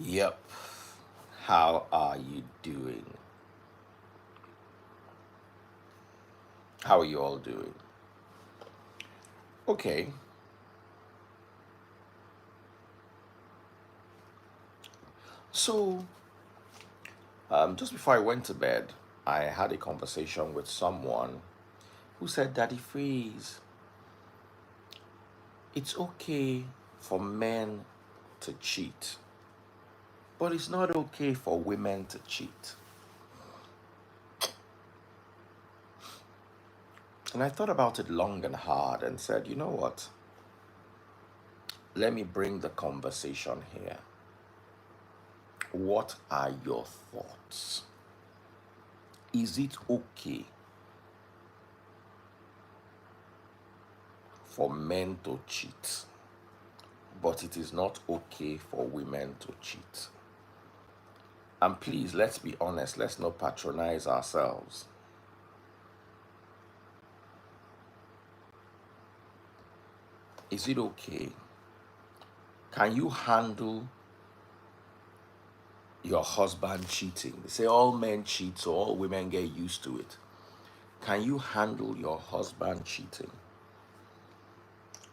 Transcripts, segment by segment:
Yep. How are you doing? How are you all doing? Okay. So, just before I went to bed, I had a conversation with someone who said, Daddy Freeze, it's okay for men to cheat, but it's not okay for women to cheat. And I thought about it long and hard and said, you know what? Let me bring the conversation here. What are your thoughts? Is it okay for men to cheat, but it is not okay for women to cheat? And please, let's be honest, let's not patronize ourselves. Is it okay? Can you handle your husband cheating? They say all men cheat, so all women get used to it. Can you handle your husband cheating?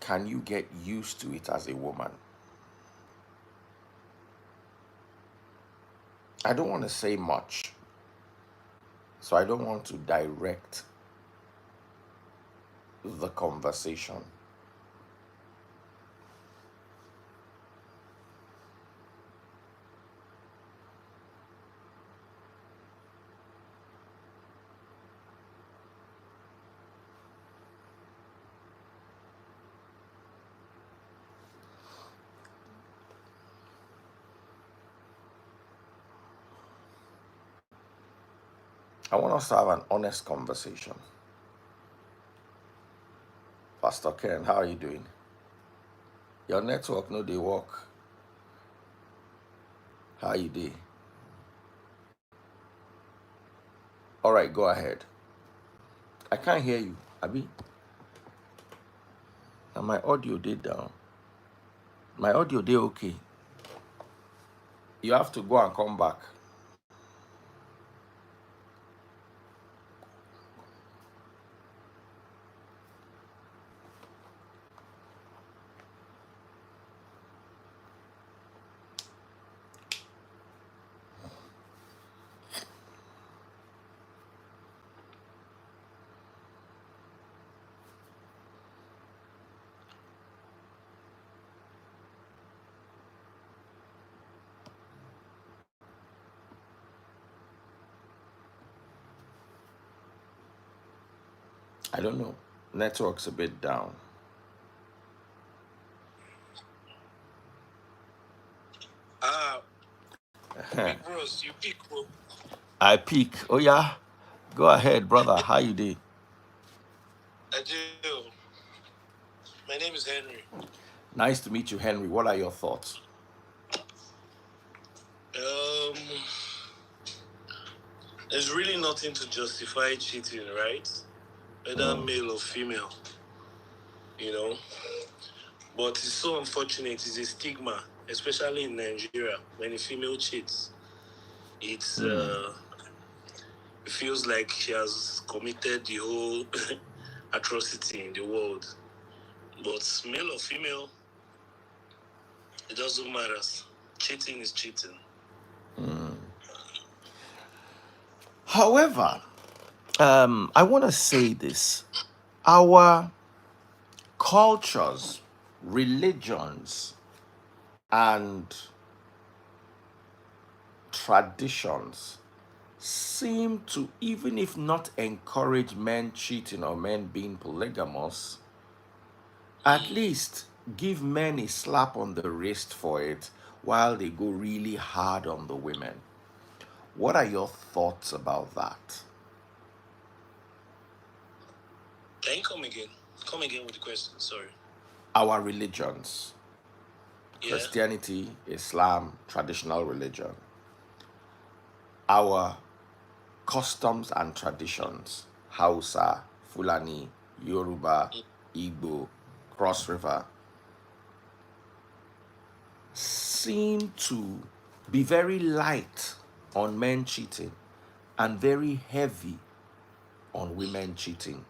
Can you get used to it as a woman? I don't want to say much, so I don't want to direct the conversation. I want us to have an honest conversation. Pastor Ken, how are you doing? Your network no dey work. How you dey? All right, go ahead. I can't hear you. Abi, and my audio did down. My audio did okay. You have to go and come back. I don't know. Network's a bit down. Ah, big bros, you pick bro. I peak. Oh yeah. Go ahead, brother. How you dey? I do. My name is Henry. Nice to meet you, Henry. What are your thoughts? Um, there's really nothing to justify cheating, right? Whether Mm, male or female, you know. But it's so unfortunate. It's a stigma, especially in Nigeria. When a female cheats, it's mm. it feels like she has committed the whole atrocity in the world. But male or female, it doesn't matter. Cheating is cheating. However, I want to say this. Our cultures, religions, and traditions seem to, even if not encourage men cheating or men being polygamous, at least give men a slap on the wrist for it while they go really hard on the women. What are your thoughts about that? Can you come again? Come again with the question. Sorry. Our religions, Yeah. Christianity, Islam, traditional religion, our customs and traditions, Hausa, Fulani, Yoruba, Igbo, Cross River, seem to be very light on men cheating and very heavy on women cheating?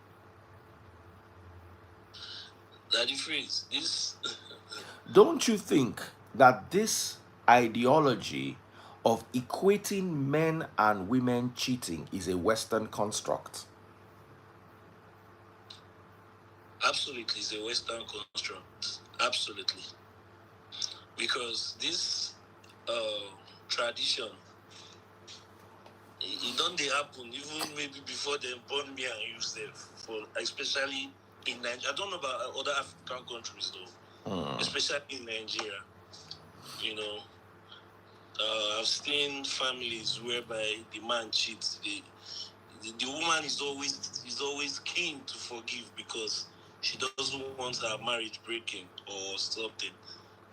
Daddy Freeze, this Don't you think that this ideology of equating men and women cheating is a Western construct? absolutely is a Western construct. Absolutely. Because this tradition, it don't they happen even maybe before they born me and you self, for especially in Nigeria. I don't know about other African countries though, especially in Nigeria. You know, I've seen families whereby the man cheats. The woman is always keen to forgive because she doesn't want her marriage breaking or something,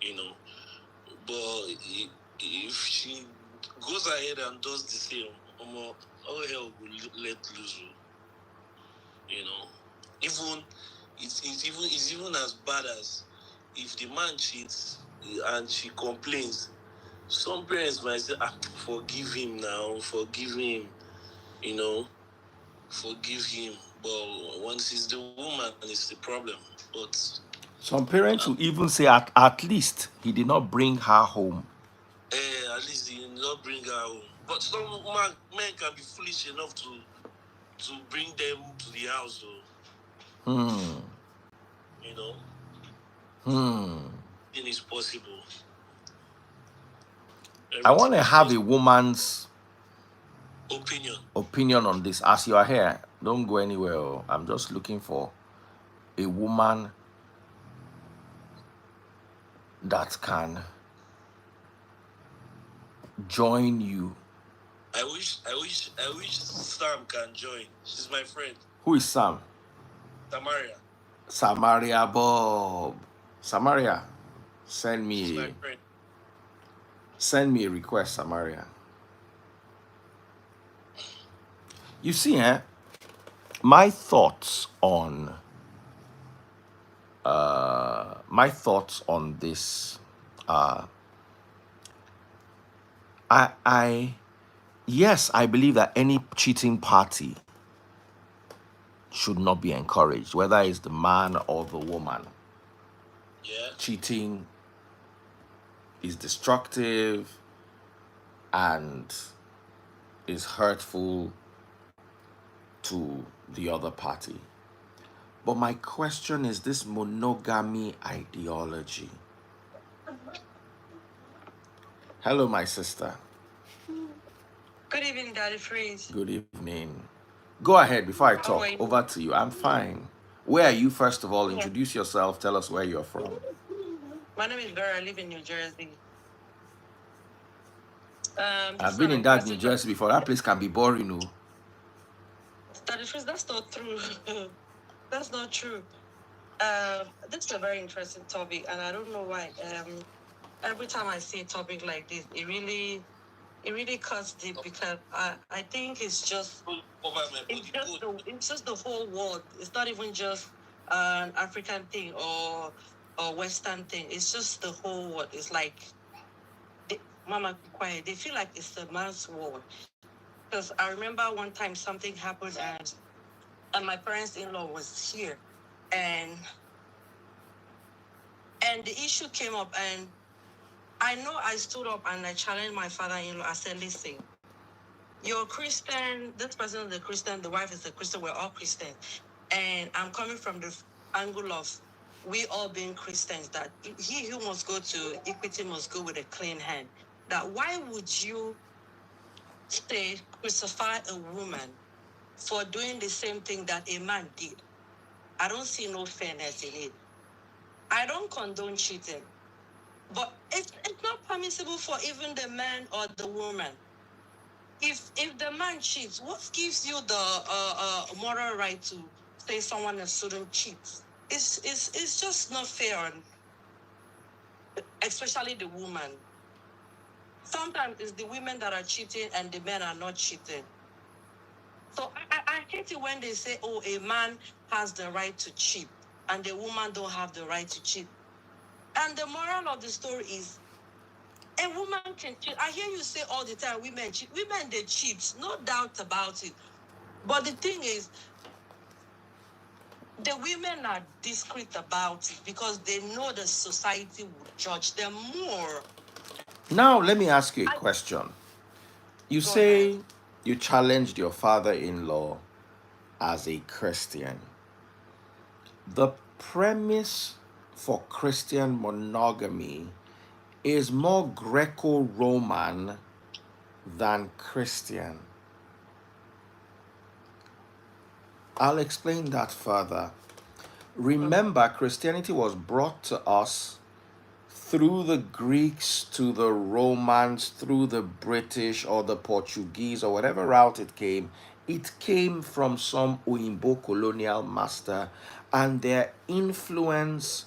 you know. But if she goes ahead and does the same, all hell will let loose. You know, even it's even as bad as if the man cheats and she complains. Some parents might say, forgive him now, forgive him, you know, forgive him. But once it's the woman, it's the problem. But Some parents will even say, at least he did not bring her home. at least he did not bring her home. But some men can be foolish enough to bring them to the house, you know. It is possible. I want Everything to is have a possible. woman's Opinion. on this. As you are here, don't go anywhere. I'm just looking for a woman that can join you. I wish Sam can join. She's my friend. Who is Sam? Samaria. Samaria Bob. Samaria, send She's my me friend. a request, Samaria. You see, my thoughts on this yes, I believe that any cheating party should not be encouraged, whether it's the man or the woman. Yeah. Cheating is destructive and is hurtful to the other party. But my question is this monogamy ideology. Hello, my sister. Good evening, Daddy Freeze. Good evening. Go ahead before I How talk. are you? Over to you. I'm fine. Where are you, first of all? Introduce yourself. Tell us where you're from. My name is Vera. I live in New Jersey. I've been in that New Jersey before. That place can be boring, no? Daddy Freeze, that's not true. That's not true. This is a very interesting topic, and I don't know why. Every time I see a topic like this, it really cuts deep because I think it's just the whole world. It's not even just an African thing or Western thing. It's just the whole world. It's like, Mama, be quiet. They feel like it's a man's war. Because I remember one time something happened and my parents-in-law was here, and the issue came up, and I know I stood up and I challenged my father-in-law. I said, listen, you're Christian, this person is a Christian, the wife is a Christian, we're all Christians. And I'm coming from the angle of we all being Christians, that he who must go to equity must go with a clean hand. That why would you say crucify a woman for doing the same thing that a man did? I don't see no fairness in it. I don't condone cheating, but it's not permissible for even the man or the woman. If the man cheats, what gives you the moral right to say someone else shouldn't cheat? It's just not fair, on, especially the woman. Sometimes it's the women that are cheating and the men are not cheating. So I hate it when they say, oh, a man has the right to cheat and the woman don't have the right to cheat. And the moral of the story is A woman can cheat. I hear you say all the time, women cheat. Women, they cheat, no doubt about it. But the thing is, the women are discreet about it because they know the society would judge them more. Now, let me ask you a question. You Go ahead. say you challenged your father-in-law as a Christian. The premise for Christian monogamy is more Greco-Roman than Christian. I'll explain that further. Remember, Christianity was brought to us through the Greeks to the Romans, through the British or the Portuguese or whatever route it came from some Uimbo colonial master, and their influence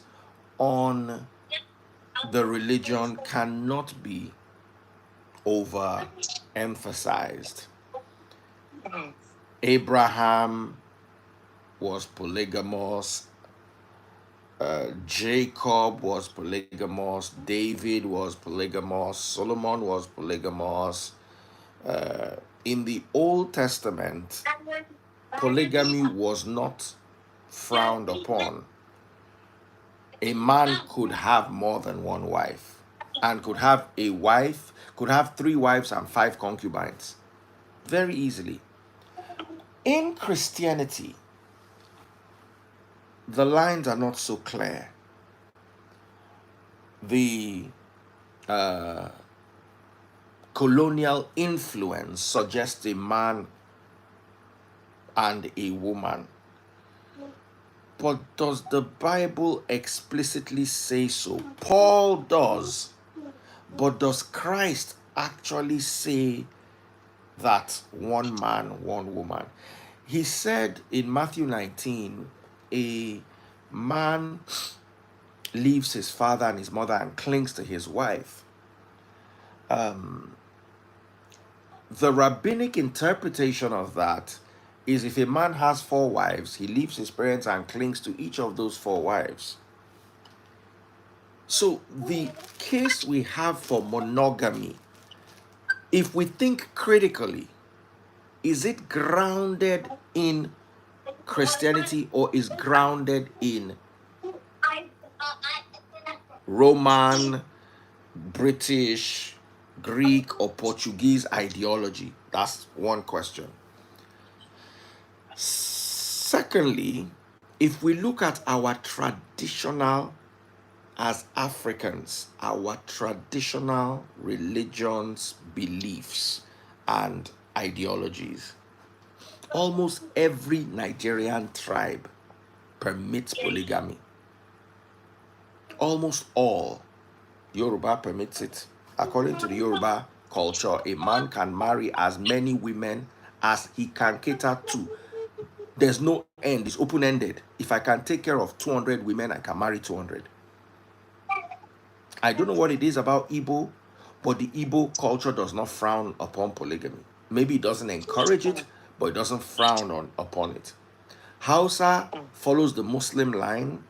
on the religion cannot be overemphasized. Abraham was polygamous. Jacob was polygamous. David was polygamous. Solomon was polygamous. In the Old Testament, polygamy was not frowned upon. A man could have more than one wife, and could have 3 wives and 5 concubines very easily. In Christianity, the lines are not so clear. The colonial influence suggests a man and a woman. But does the Bible explicitly say so? Paul does. But does Christ actually say that one man, one woman? He said in Matthew 19, a man leaves his father and his mother and clings to his wife. The rabbinic interpretation of that is if a man has 4 wives, he leaves his parents and clings to each of those 4 wives. So the case we have for monogamy, if we think critically, is it grounded in Christianity or is grounded in Roman, British, Greek, or Portuguese ideology? That's one question. Secondly, if we look at our traditional, as Africans, our traditional religions, beliefs, and ideologies, almost every Nigerian tribe permits polygamy. Almost all. Yoruba permits it. According to the Yoruba culture, a man can marry as many women as he can cater to. There's no end. It's open-ended. If I can take care of 200 women, I can marry 200. I don't know what it is about Igbo, but the Igbo culture does not frown upon polygamy. Maybe it doesn't encourage it, but it doesn't frown upon it. Hausa follows the Muslim line,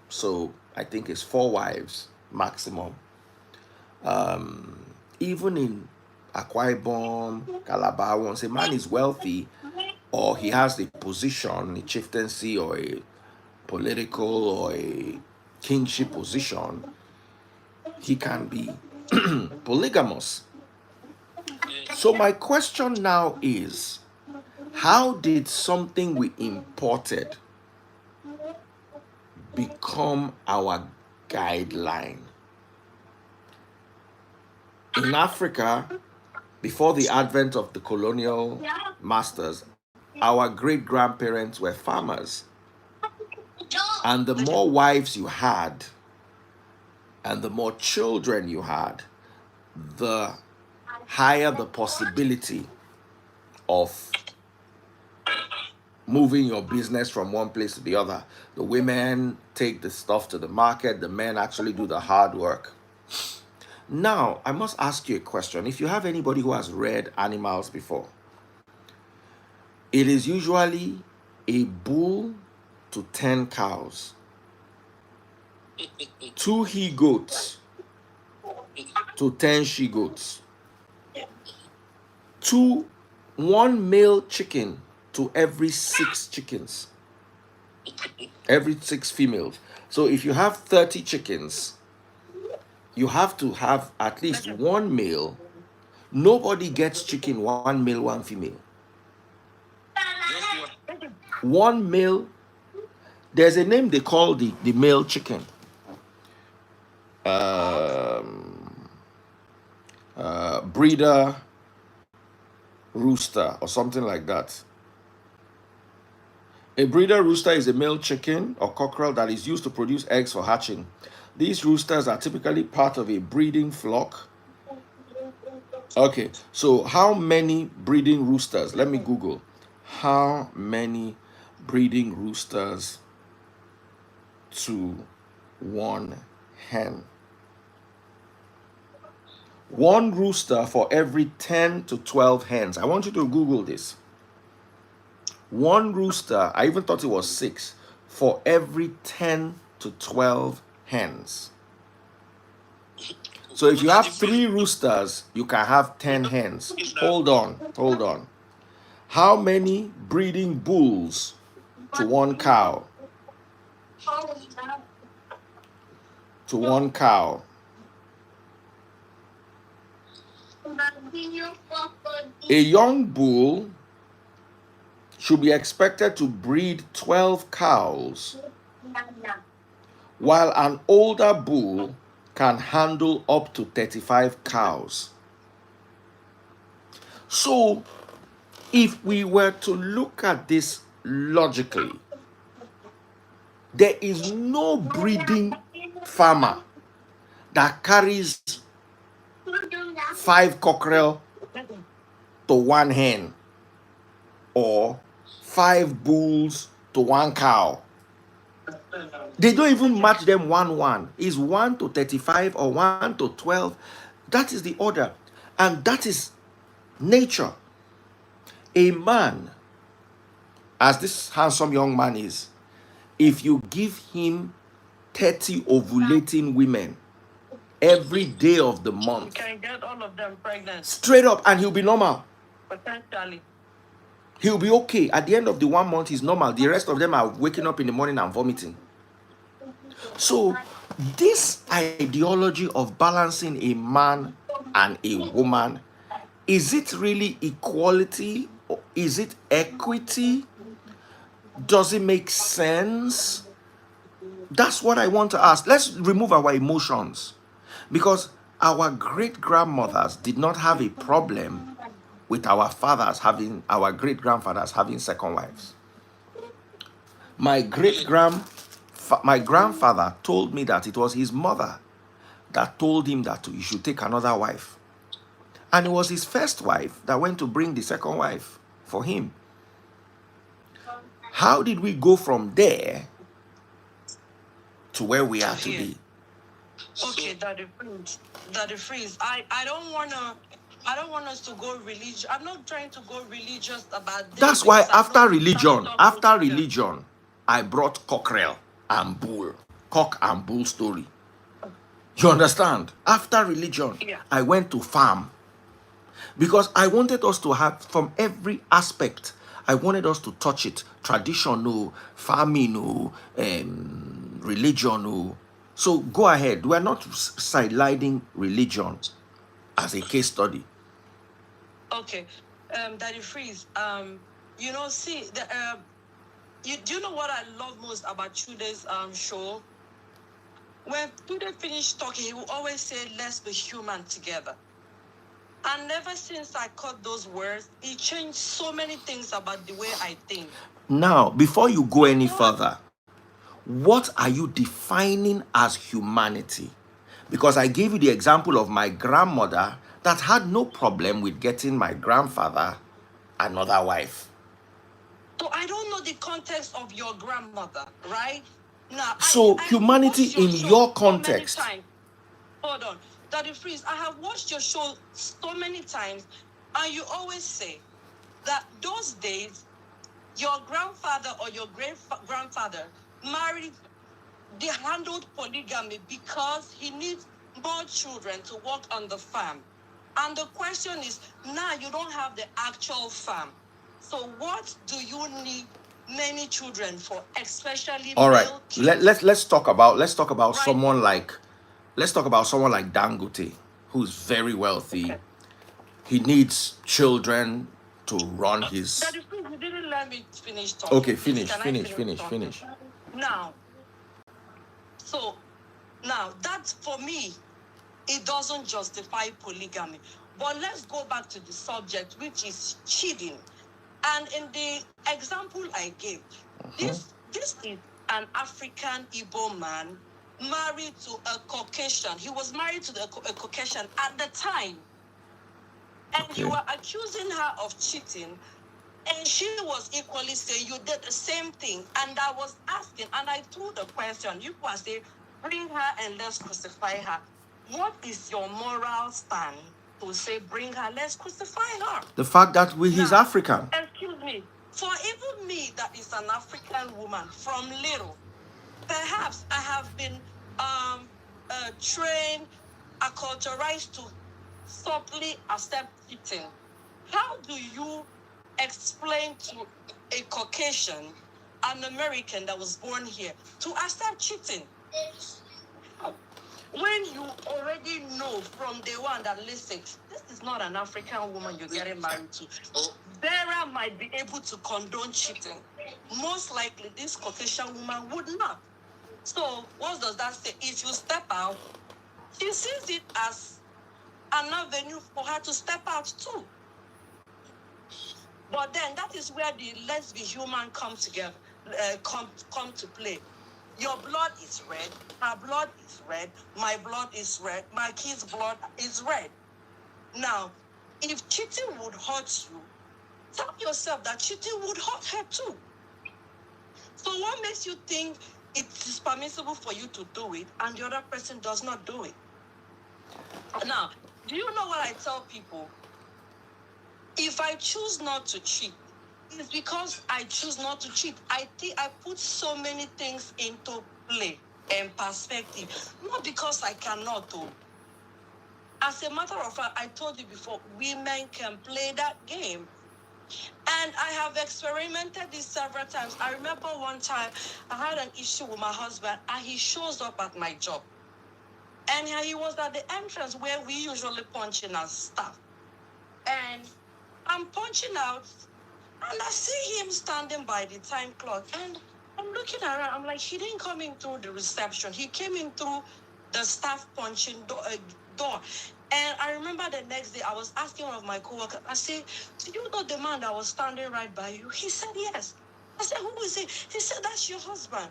so I think it's 4 wives maximum. Even in Akwa Ibom, Calabar, once a man is wealthy or he has a position, a chieftaincy or a political or a kingship position, he can be polygamous. So my question now is, how did something we imported become our guideline? In Africa, before the advent of the colonial masters, our great-grandparents were farmers. And the more wives you had, and the more children you had, the higher the possibility of moving your business from one place to the other. The women take the stuff to the market, the men actually do the hard work. Now, I must ask you a question. If you have anybody who has read Animals before, it is usually a bull to 10 cows, 2 he-goats, to 10 she goats. 1 male chicken to every 6 chickens. Every 6 females. So if you have 30 chickens, you have to have at least 1 male. Nobody gets chicken 1 male, 1 female. 1 male. There's a name they call the male chicken. Breeder rooster or something like that. A breeder rooster is a male chicken or cockerel that is used to produce eggs for hatching. These roosters are typically part of a breeding flock. Okay, so how many breeding roosters? Let me Google. How many breeding roosters to 1 hen? 1 rooster for every 10 to 12 hens. I want you to Google this. 1 rooster, I even thought it was 6, for every 10 to 12 hens. So if you have 3 roosters, you can have 10 hens. Hold on. How many breeding bulls to 1 cow? To 1 cow. A young bull should be expected to breed 12 cows, while an older bull can handle up to 35 cows. So, if we were to look at this logically, there is no breeding farmer that carries 5 cockerel to 1 hen or 5 bulls to 1 cow. They don't even match them 1-1. It's 1 to 35 or 1 to 12. That is the order. And that is nature. A man, as this handsome young man is, if you give him 30 ovulating women every day of the month, You can get all of them pregnant. straight up, and he'll be normal. Potentially. He'll be okay. At the end of the 1 month, he's normal. The rest of them are waking up in the morning and vomiting. So, this ideology of balancing a man and a woman, is it really equality? Or is it equity? Does it make sense? That's what I want to ask. Let's remove our emotions, because our great-grandmothers did not have a problem with our great grandfathers having second wives. My grandfather told me that it was his mother that told him that he should take another wife, and it was his first wife that went to bring the second wife for him. How did we go from there to where we are today? Okay, Daddy Freeze. I don't want us to go religious. I'm not trying to go religious about this. That's why because I after know religion, I brought cockerel and bull, cock and bull story. You understand? After religion, Yeah. I went to farm, because I wanted us to have, from every aspect, I wanted us to touch it. Tradition, farming, religion. So go ahead. We're not sidelining religion as a case study. Okay, Daddy Freeze. You know, see the do you know what I love most about Chude's show? When Chude finished talking, he will always say, "Let's be human together." And ever since I caught those words, it changed so many things about the way I think. Now, before you go any further, what are you defining as humanity? Because I gave you the example of my grandmother that had no problem with getting my grandfather another wife. So I don't know the context of your grandmother, right? Now, So humanity watched your in show your so context. many times. Hold on. Daddy Freeze, I have watched your show so many times, and you always say that those days, your grandfather or your great-grandfather they handled polygamy because he needs more children to work on the farm. And the question is, now you don't have the actual farm. So what do you need many children for, especially All right. male kids? Let's talk about Right. someone like Dangote, who's very wealthy. Okay. He needs children to run his. That is true. You didn't let me finish talking. Okay, Please, finish, can I finish, finish finish, talking? finish. Now, so now that for me, it doesn't justify polygamy. But let's go back to the subject, which is cheating. And in the example I gave, this is an African Igbo man married to a Caucasian. He was married to a Caucasian at the time. And Okay. you were accusing her of cheating. And she was equally saying you did the same thing. And I was asking, and I threw the question. You were saying, bring her and let's crucify her. What is your moral stand to say, bring her, let's crucify her? The fact that he's Now, African. excuse me, for even me that is an African woman from little, perhaps I have been trained, acculturized to softly accept cheating. How do you explain to a Caucasian, an American that was born here, to accept cheating? When you already know from day one that, listen, this is not an African woman you're getting married to. Vera might be able to condone cheating. Most likely, this Caucasian woman would not. So, what does that say? If you step out, she sees it as an avenue for her to step out too. But then that is where the let's be human come together, come to play. Your blood is red, her blood is red, my blood is red, my kid's blood is red. Now, if cheating would hurt you, tell yourself that cheating would hurt her too. So what makes you think it is permissible for you to do it and the other person does not do it? Now, do you know what I tell people? If I choose not to cheat, it's because I choose not to cheat. I think I put so many things into play and perspective, not because I cannot do. As a matter of fact, I told you before, women can play that game. And I have experimented this several times. I remember one time I had an issue with my husband and he shows up at my job. And he was at the entrance where we usually punch in our stuff. And I'm punching out and I see him standing by the time clock. And I'm looking around. I'm like, he didn't come in through the reception. He came in through the staff punching door. And I remember the next day, I was asking one of my coworkers, I said, do you know the man that was standing right by you? He said, yes. I said, who is it? He said, that's your husband.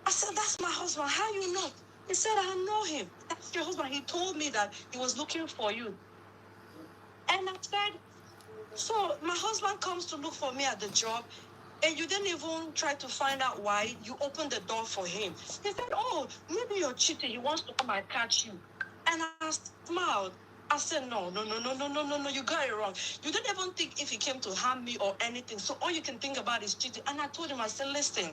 I said, that's my husband. How you know? He said, I know him. That's your husband. He told me that he was looking for you. And I said, so my husband comes to look for me at the job, and you didn't even try to find out why. You opened the door for him. He said, oh, maybe you're cheating. He wants to come and catch you. And I smiled. I said, no, you got it wrong. You didn't even think if he came to harm me or anything. So all you can think about is cheating. And I told him, I said, listen,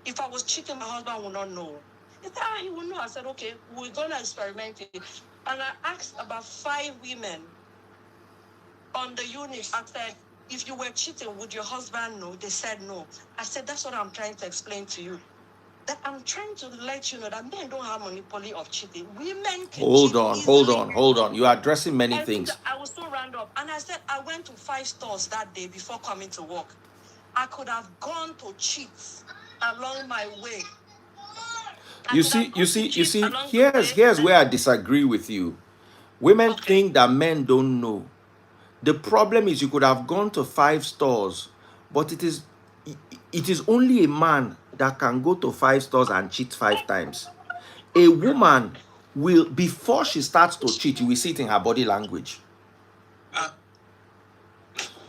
if I was cheating, my husband would not know. He said, he will know. I said, okay, we're going to experiment it. And I asked about 5 women on the unit. I said, if you were cheating, would your husband know? They said no. I said, that's what I'm trying to explain to you. That I'm trying to let you know that men don't have monopoly of cheating. Women can Hold on. You are addressing many and things. I was so round up. And I said, I went to 5 stores that day before coming to work. I could have gone to cheat along my way. You see, here's where I disagree with you. Women think that men don't know. The problem is you could have gone to 5 stores, but it is only a man that can go to 5 stores and cheat 5 times. A woman will, before she starts to cheat, you will see it in her body language.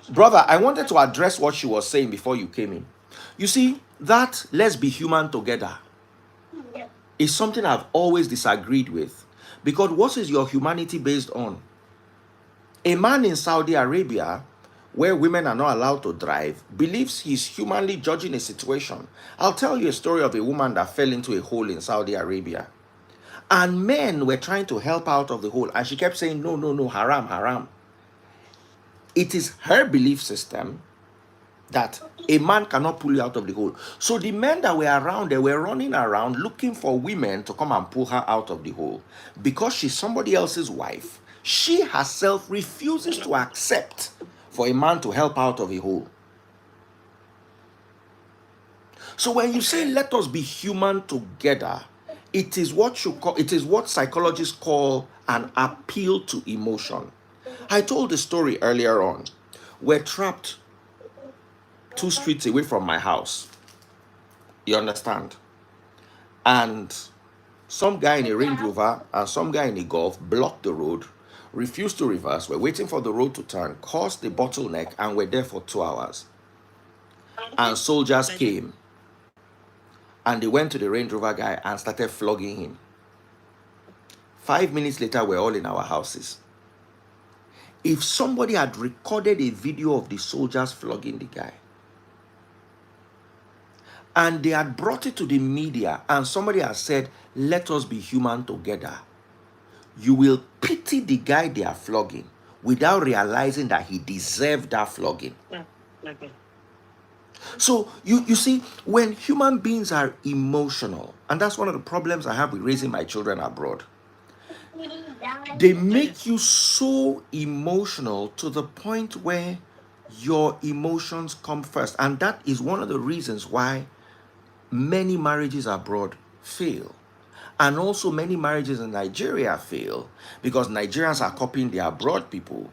Brother, I wanted to address what she was saying before you came in. You see, that let's be human together is something I've always disagreed with. Because what is your humanity based on? A man in Saudi Arabia, where women are not allowed to drive, believes he's humanly judging a situation. I'll tell you a story of a woman that fell into a hole in Saudi Arabia. And men were trying to help out of the hole. And she kept saying, no, no, no, haram, haram. It is her belief system that a man cannot pull you out of the hole. So the men that were around, they were running around looking for women to come and pull her out of the hole. Because she's somebody else's wife, she herself refuses to accept for a man to help out of a hole. So when you say let us be human together, it is what psychologists call an appeal to emotion. I told the story earlier on. We're trapped 2 streets away from my house. You understand? And some guy in a Range Rover and some guy in a Golf blocked the road, refused to reverse. We're waiting for the road to turn, caused the bottleneck, and we're there for 2 hours. And soldiers came. And they went to the Range Rover guy and started flogging him. 5 minutes later, we're all in our houses. If somebody had recorded a video of the soldiers flogging the guy, and they had brought it to the media, and somebody has said, let us be human together, you will pity the guy they are flogging without realizing that he deserved that flogging. So you see, when human beings are emotional, and that's one of the problems I have with raising my children abroad, they make you so emotional to the point where your emotions come first. And that is one of the reasons why many marriages abroad fail. And also many marriages in Nigeria fail because Nigerians are copying the abroad people.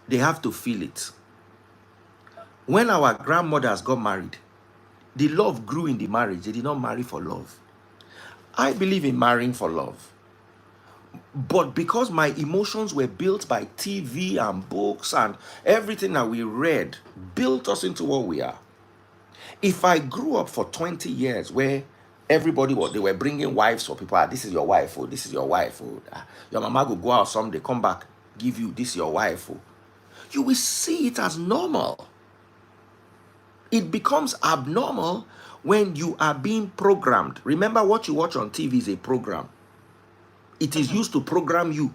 They have to feel it. When our grandmothers got married, the love grew in the marriage. They did not marry for love. I believe in marrying for love. But because my emotions were built by TV and books and everything that we read, built us into what we are. If I grew up for 20 years where everybody they were bringing wives for people, this is your wife, oh, this is your wife, oh, your mama will go out someday, come back, give you this your wife, oh, you will see it as normal. It becomes abnormal when you are being programmed. Remember, what you watch on TV is a program. It is used to program you.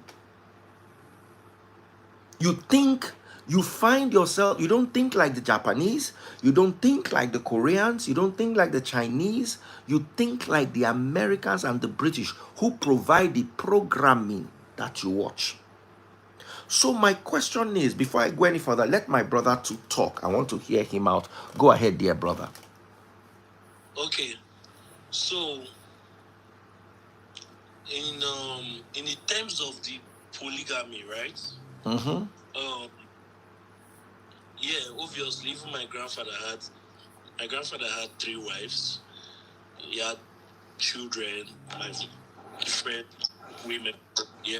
You think, you find yourself, you don't think like the Japanese, you don't think like the Koreans, you don't think like the Chinese, you think like the Americans and the British who provide the programming that you watch. So my question is, before I go any further, let my brother to talk. I want to hear him out. Go ahead, dear brother. Okay, so in the terms of the polygamy, right? Mm-hmm. Yeah, obviously, even my grandfather had 3 wives. He had children, like different women. Yeah.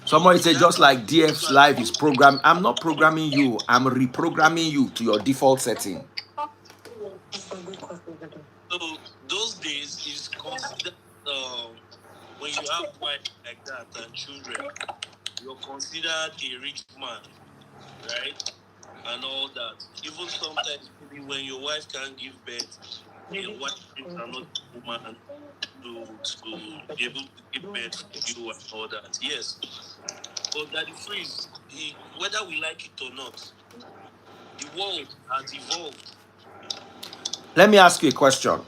Somebody said, just like DF's life is programmed. I'm not programming you. I'm reprogramming you to your default setting. So those days is considered when you have wife like that and children, you're considered a rich man, right? And all that. Even sometimes maybe when your wife can't give birth, your wife is not a woman to be able to give birth for you and all that. Yes. But that the phrase, whether we like it or not, the world has evolved. Let me ask you a question.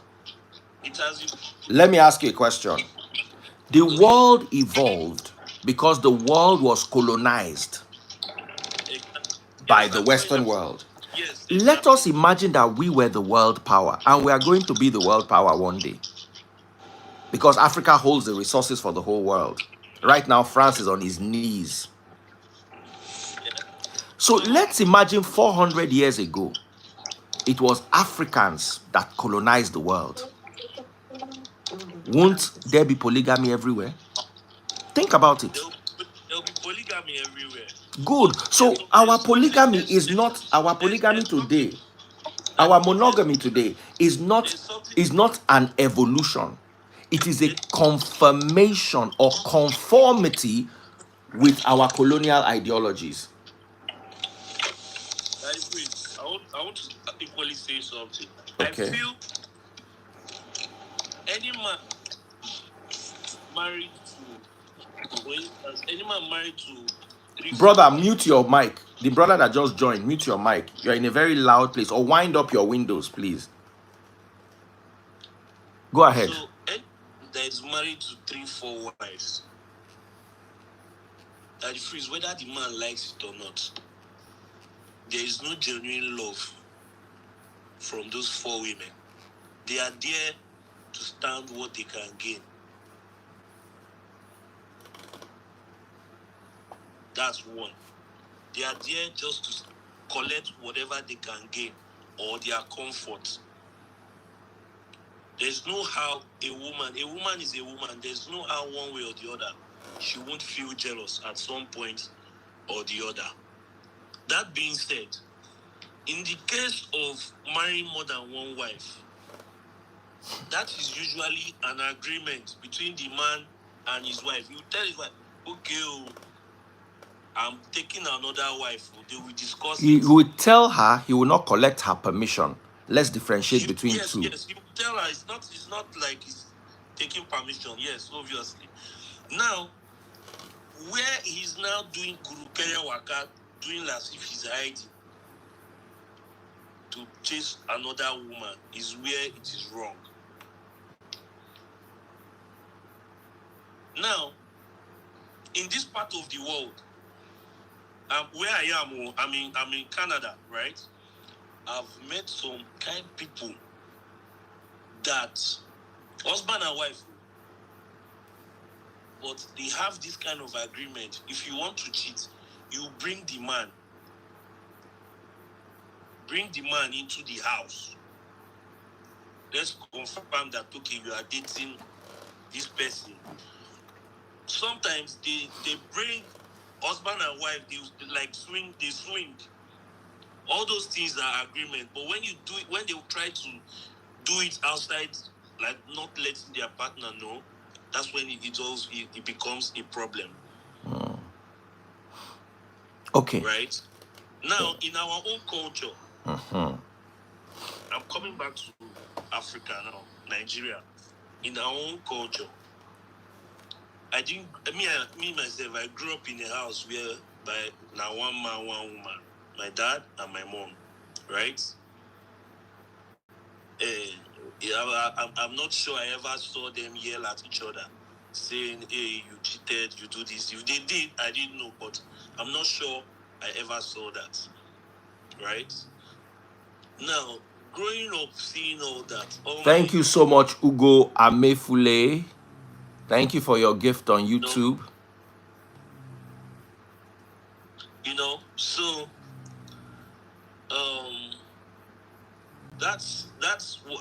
Let me ask you a question. The world evolved because the world was colonized by the Western world. Yes. Let us imagine that we were the world power and we are going to be the world power one day. Because Africa holds the resources for the whole world. Right now, France is on his knees. So let's imagine 400 years ago, it was Africans that colonized the world. Won't there be polygamy everywhere? Think about it. There'll be polygamy everywhere. Good. So our polygamy is not our polygamy today. Our monogamy today is not an evolution. It is a confirmation or conformity with our colonial ideologies. I want to equally say something. Okay. I feel any man married to, when as any man married to 3, 4 Brother, wives, mute your mic. The brother that just joined, mute your mic. You're in a very loud place. Or wind up your windows, please. Go ahead. so any that is married to 3, 4 wives, that the freeze, whether the man likes it or not, there is no genuine love from those 4 women. They are there to stand what they can gain. That's one. They are there just to collect whatever they can gain or their comfort. There's no how a woman is a woman. There's no how one way or the other she won't feel jealous at some point or the other. That being said, in the case of marrying more than one wife, that is usually an agreement between the man and his wife. You tell his wife, okay, I'm taking another wife. They will discuss He it. will tell her he will not collect her permission. Let's differentiate between Yes, two. yes. You tell her it's not like he's taking permission. Yes, obviously. Now, where he's now doing Guru Kenya Waka, doing as if he's hiding to chase another woman, is where it is wrong. Now, in this part of the world, where I am, I'm in Canada, right? I've met some kind people that husband and wife, but they have this kind of agreement. If you want to cheat, you bring the man into the house. Let's confirm that, okay, you are dating this person. Sometimes they bring husband and wife, they swing. All those things are agreement. But when you do it, when they try to do it outside, like not letting their partner know, that's when it becomes a problem. Okay. Right? Now, in our own culture, I'm coming back to Africa now, Nigeria. In our own culture, me myself, I grew up in a house where by now one man, one woman, my dad and my mom, right? I'm not sure I ever saw them yell at each other, saying, "Hey, you cheated, you do this." If they did, I didn't know, but I'm not sure I ever saw that, right? Now, growing up, seeing all that. Thank you so much, Ugo Amefule. Thank you for your gift on YouTube. So that's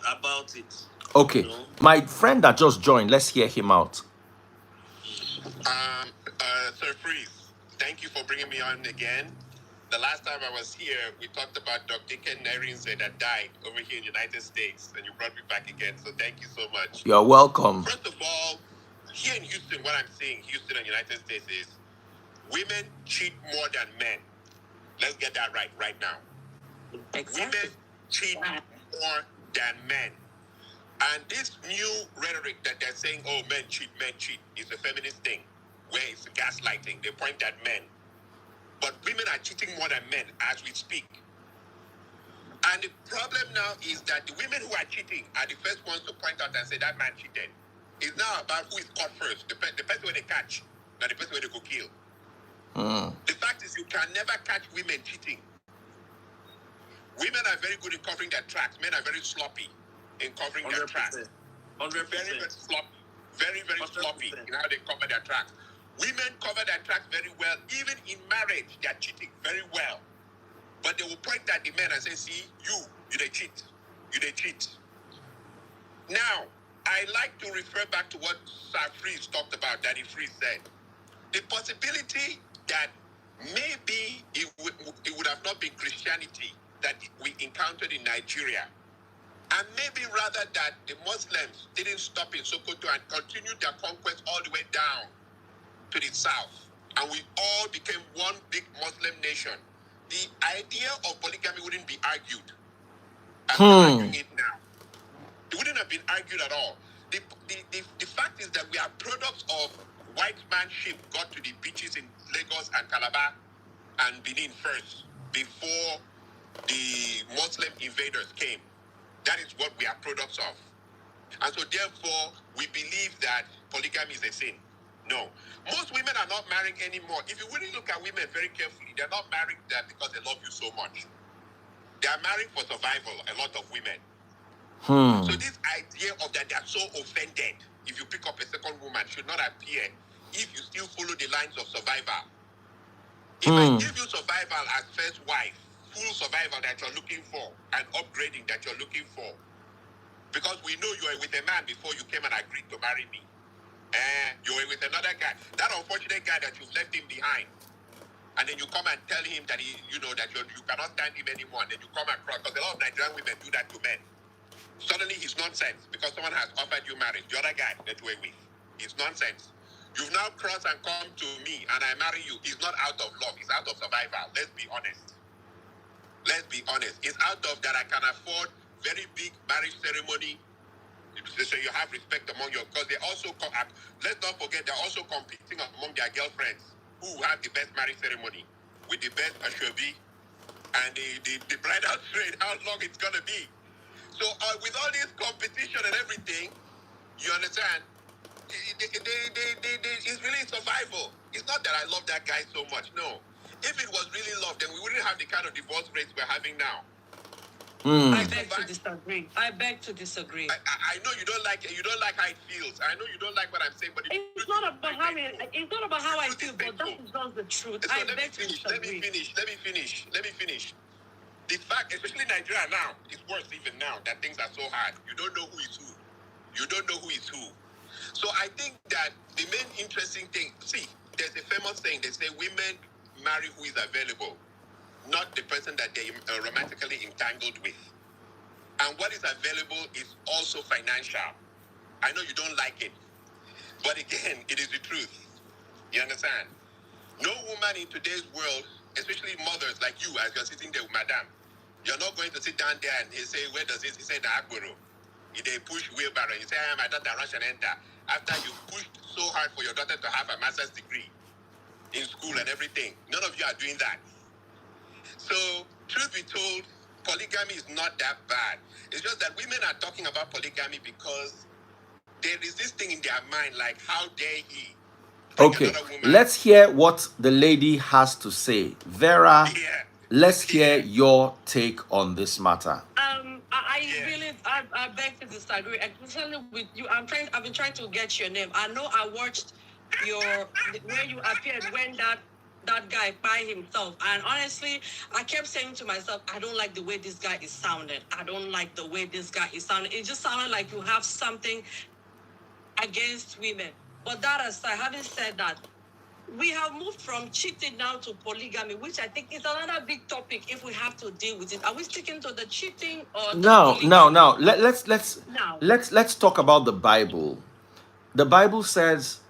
about it. Okay. My friend that just joined, let's hear him out. Sir Freeze, thank you for bringing me on again. The last time I was here, we talked about Dr. Ken Nerinze that died over here in the United States, and you brought me back again, so thank you so much. You're welcome. First of all, here in Houston, what I'm seeing, Houston and United States, is women cheat more than men. Let's get that right now. Exactly. Women cheat more than men. And this new rhetoric that they're saying, oh, men cheat, is a feminist thing, where it's gaslighting. They point at men. But women are cheating more than men as we speak. And the problem now is that the women who are cheating are the first ones to point out and say that man cheated. It's now about who is caught first. The person where they catch, not the person where they go kill. The fact is you can never catch women cheating. Women are very good in covering their tracks. Men are very sloppy in covering 100%. Their tracks. 100%. Very, very sloppy. Very, very 100%. Sloppy in how they cover their tracks. Women cover their tracks very well. Even in marriage, they are cheating very well. But they will point at the men and say, see, you they cheat. You they cheat. Now, I like to refer back to what Sir Freeze talked about, Daddy Freeze said. The possibility that maybe it would have not been Christianity that we encountered in Nigeria. And maybe rather that the Muslims didn't stop in Sokoto and continued their conquest all the way down to the south. And we all became one big Muslim nation. The idea of polygamy wouldn't be argued. As we're arguing it now. It wouldn't have been argued at all. the fact is that we are products of white man ship got to the beaches in Lagos and Calabar and Benin first before the Muslim invaders came. That is what we are products of. And so therefore, we believe that polygamy is a sin. No. Most women are not marrying anymore. If you really look at women very carefully, they're not marrying them because they love you so much. They are marrying for survival, a lot of women. So this idea of that they are so offended if you pick up a second woman should not appear if you still follow the lines of survival. If I give you survival as first wife, full survival that you're looking for, and upgrading that you're looking for, because we know you were with a man before you came and agreed to marry me. You were with another guy, that unfortunate guy that you've left him behind, and then you come and tell him that you cannot stand him anymore, and then you come across, because a lot of Nigerian women do that to men. Suddenly he's nonsense because someone has offered you marriage. The other guy that you were with, it's nonsense. You've now crossed and come to me and I marry you. It's not out of love, it's out of survival. Let's be honest. Let's be honest. It's out of that I can afford very big marriage ceremony. So you have respect among your, because they also come up. Let's not forget they're also competing among their girlfriends who have the best marriage ceremony with the best ashwabi and the bridal train, how long it's gonna be. So with all this competition and everything, you understand, it's really survival. It's not that I love that guy so much, no. If it was really love, then we wouldn't have the kind of divorce rates we're having now. I beg to disagree. I beg to disagree. I know you don't like how it feels. I know you don't like what I'm saying, but it's not about how I feel, but that is just the truth. So let me finish. The fact, especially Nigeria now, it's worse even now that things are so hard. You don't know who is who. So I think that the main interesting thing, there's a famous saying, they say women marry who is available, not the person that they are romantically entangled with. And what is available is also financial. I know you don't like it, but again, it is the truth. You understand? No woman in today's world, especially mothers like you, as you're sitting there with madam, you're not going to sit down there and say, where does this? He said, the Agboro. They push wheelbarrow. You say, my daughter rush and enter. After you pushed so hard for your daughter to have a master's degree in school and everything. None of you are doing that. So, truth be told, polygamy is not that bad. It's just that women are talking about polygamy because there is this thing in their mind, like, how dare he? Okay, let's hear what the lady has to say. Vera, let's hear your take on this matter. I beg to disagree, especially with you. I've been trying to get your name. I know I watched where you appeared when that guy by himself, and honestly, I kept saying to myself, I don't like the way this guy is sounding. It just sounded like you have something against women. But that aside, having said that, we have moved from cheating now to polygamy, which I think is another big topic if we have to deal with it. Are we sticking to the cheating or No. Let's talk about the Bible. The Bible says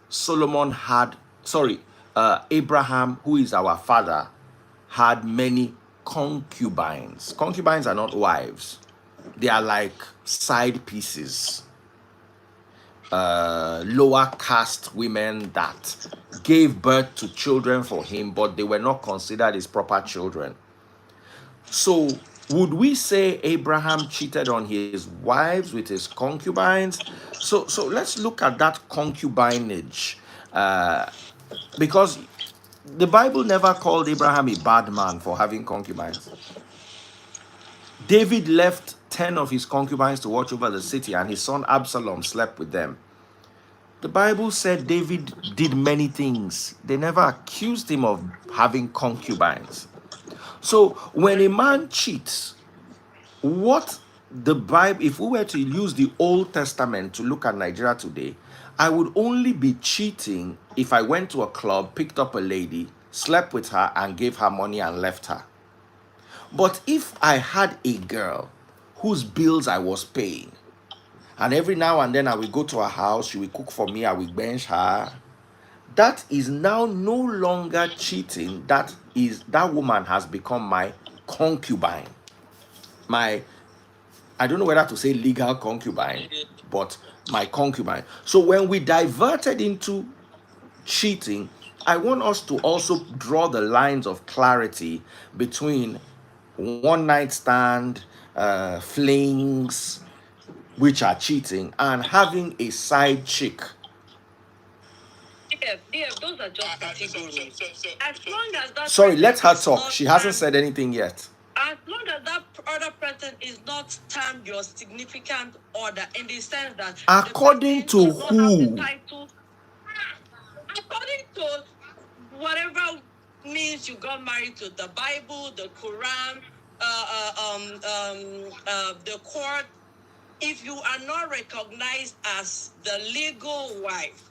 Abraham, who is our father, had many concubines. Concubines are not wives. They are like side pieces. Lower caste women that gave birth to children for him, but they were not considered his proper children. So would we say Abraham cheated on his wives with his concubines? So let's look at that concubinage, because the Bible never called Abraham a bad man for having concubines. David left 10 of his concubines to watch over the city, and his son Absalom slept with them. The Bible said David did many things. They never accused him of having concubines. So when a man cheats, what the Bible, if we were to use the Old Testament to look at Nigeria today, I would only be cheating if I went to a club, picked up a lady, slept with her, and gave her money and left her. But if I had a girl whose bills I was paying, and every now and then I will go to her house, she will cook for me, I will bench her, that is now no longer cheating. That woman has become my concubine. I don't know whether to say legal concubine, but my concubine. So when we diverted into cheating, I want us to also draw the lines of clarity between one night stand, flings, which are cheating, and having a side chick. Yeah, those are just categories. As long as that Sorry, person let her is talk. not She hasn't termed, said anything yet. as long as that other person is not termed your significant other, in the sense that According the to person does not have the who? title, according to whatever means you got married to, the Bible, the Quran, the court, if you are not recognized as the legal wife,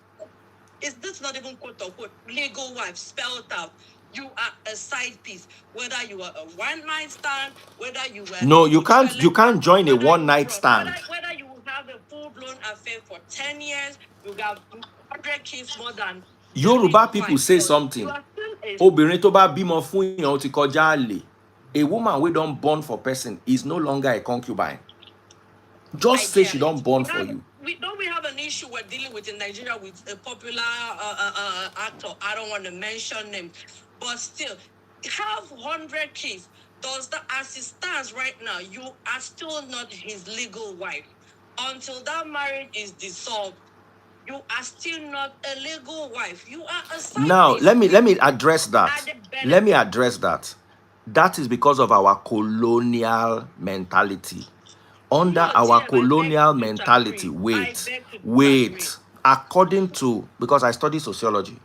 is this not even quote unquote legal wife spelled out? You are a side piece. Whether you are a one night stand, whether you were No, you can't. You can't join a whether one you night brought, stand. whether you have a full blown affair for 10 years, you got 100 kids more than the Yoruba legal people wife. say So you something. are still a Obìnrin tó bá bímọ fún èèyàn ó ti kọjá àlè. A woman we don't born for person is no longer a concubine. Just say she don't born for you. We have an issue we're dealing with in Nigeria with a popular actor. I don't want to mention names, but still, have 100 kids. Does that, as it stands right now, you are still not his legal wife. Until that marriage is dissolved, you are still not a legal wife. You are a side Now, piece. let me address that. Let me address that. That is because of our colonial mentality. Under No, our TM, I colonial beg to mentality, disagree. I wait, beg to disagree. wait. According to, because I study sociology,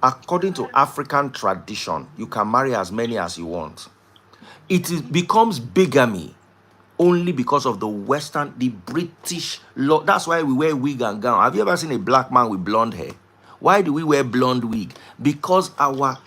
according to African tradition, you can marry as many as you want. Becomes bigamy only because of the British law. That's why we wear wig and gown. Have you ever seen a black man with blonde hair? Why do we wear blonde wig? Because our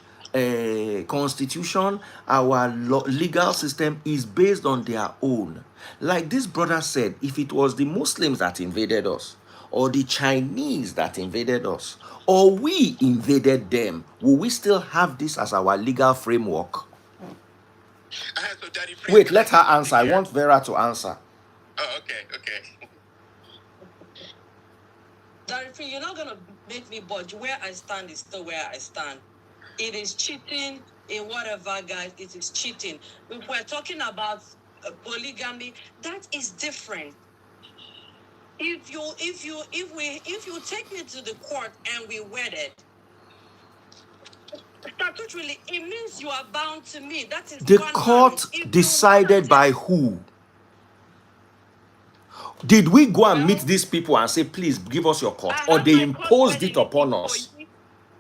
constitution, our legal system is based on their own. Like this brother said, if it was the Muslims that invaded us, or the Chinese that invaded us, or we invaded them, will we still have this as our legal framework? So Daddy Freeze, Wait, can I let her say something answer. I here? want Vera to answer. Oh, okay. Darifin, you're not gonna make me budge. Where I stand is still where I stand. It is cheating in whatever, guys. It is cheating. If we're talking about polygamy, that is different. If you take me to the court and we wedded, statutorily, it means you are bound to me. That is The contrary. court If you decided by who? Did we go and meet these people and say, please give us your court? Or they imposed it upon us?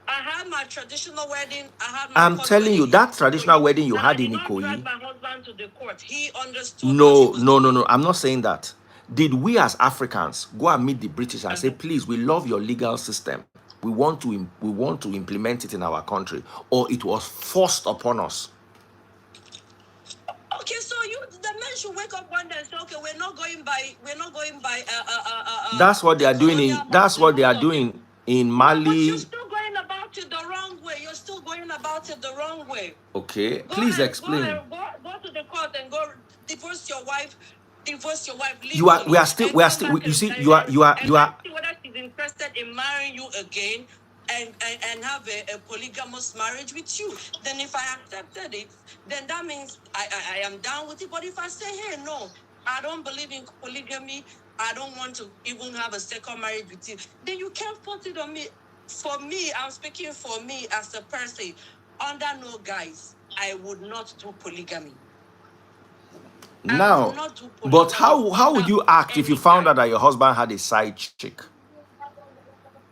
I had my traditional wedding. I had my I'm telling you, that traditional wedding you had in Ikoyi. I Ikoyi. did not drag my husband to the court. He understood. No. I'm not saying that. Did we as Africans go and meet the British and say, please, we love your legal system. We want to implement it in our country, or it was forced upon us? Okay, so the men should wake up one day and say, okay, we're not going by. That's what they are doing. That's what they are doing in Mali. But you're still going about it the wrong way. You're still going about it the wrong way. Okay, please explain. Go to the court and go divorce your wife. Divorce your wife. We are still. You see, you are. Whether she's interested in marrying you again and have a polygamous marriage with you. Then if I accepted it, then that means I am down with it. But if I say, hey, no, I don't believe in polygamy, I don't want to even have a second marriage with you, then you can't put it on me. For me, I'm speaking for me as a person. Under no guise, I would not do polygamy. Now, but how would you act if you found out that your husband had a side chick?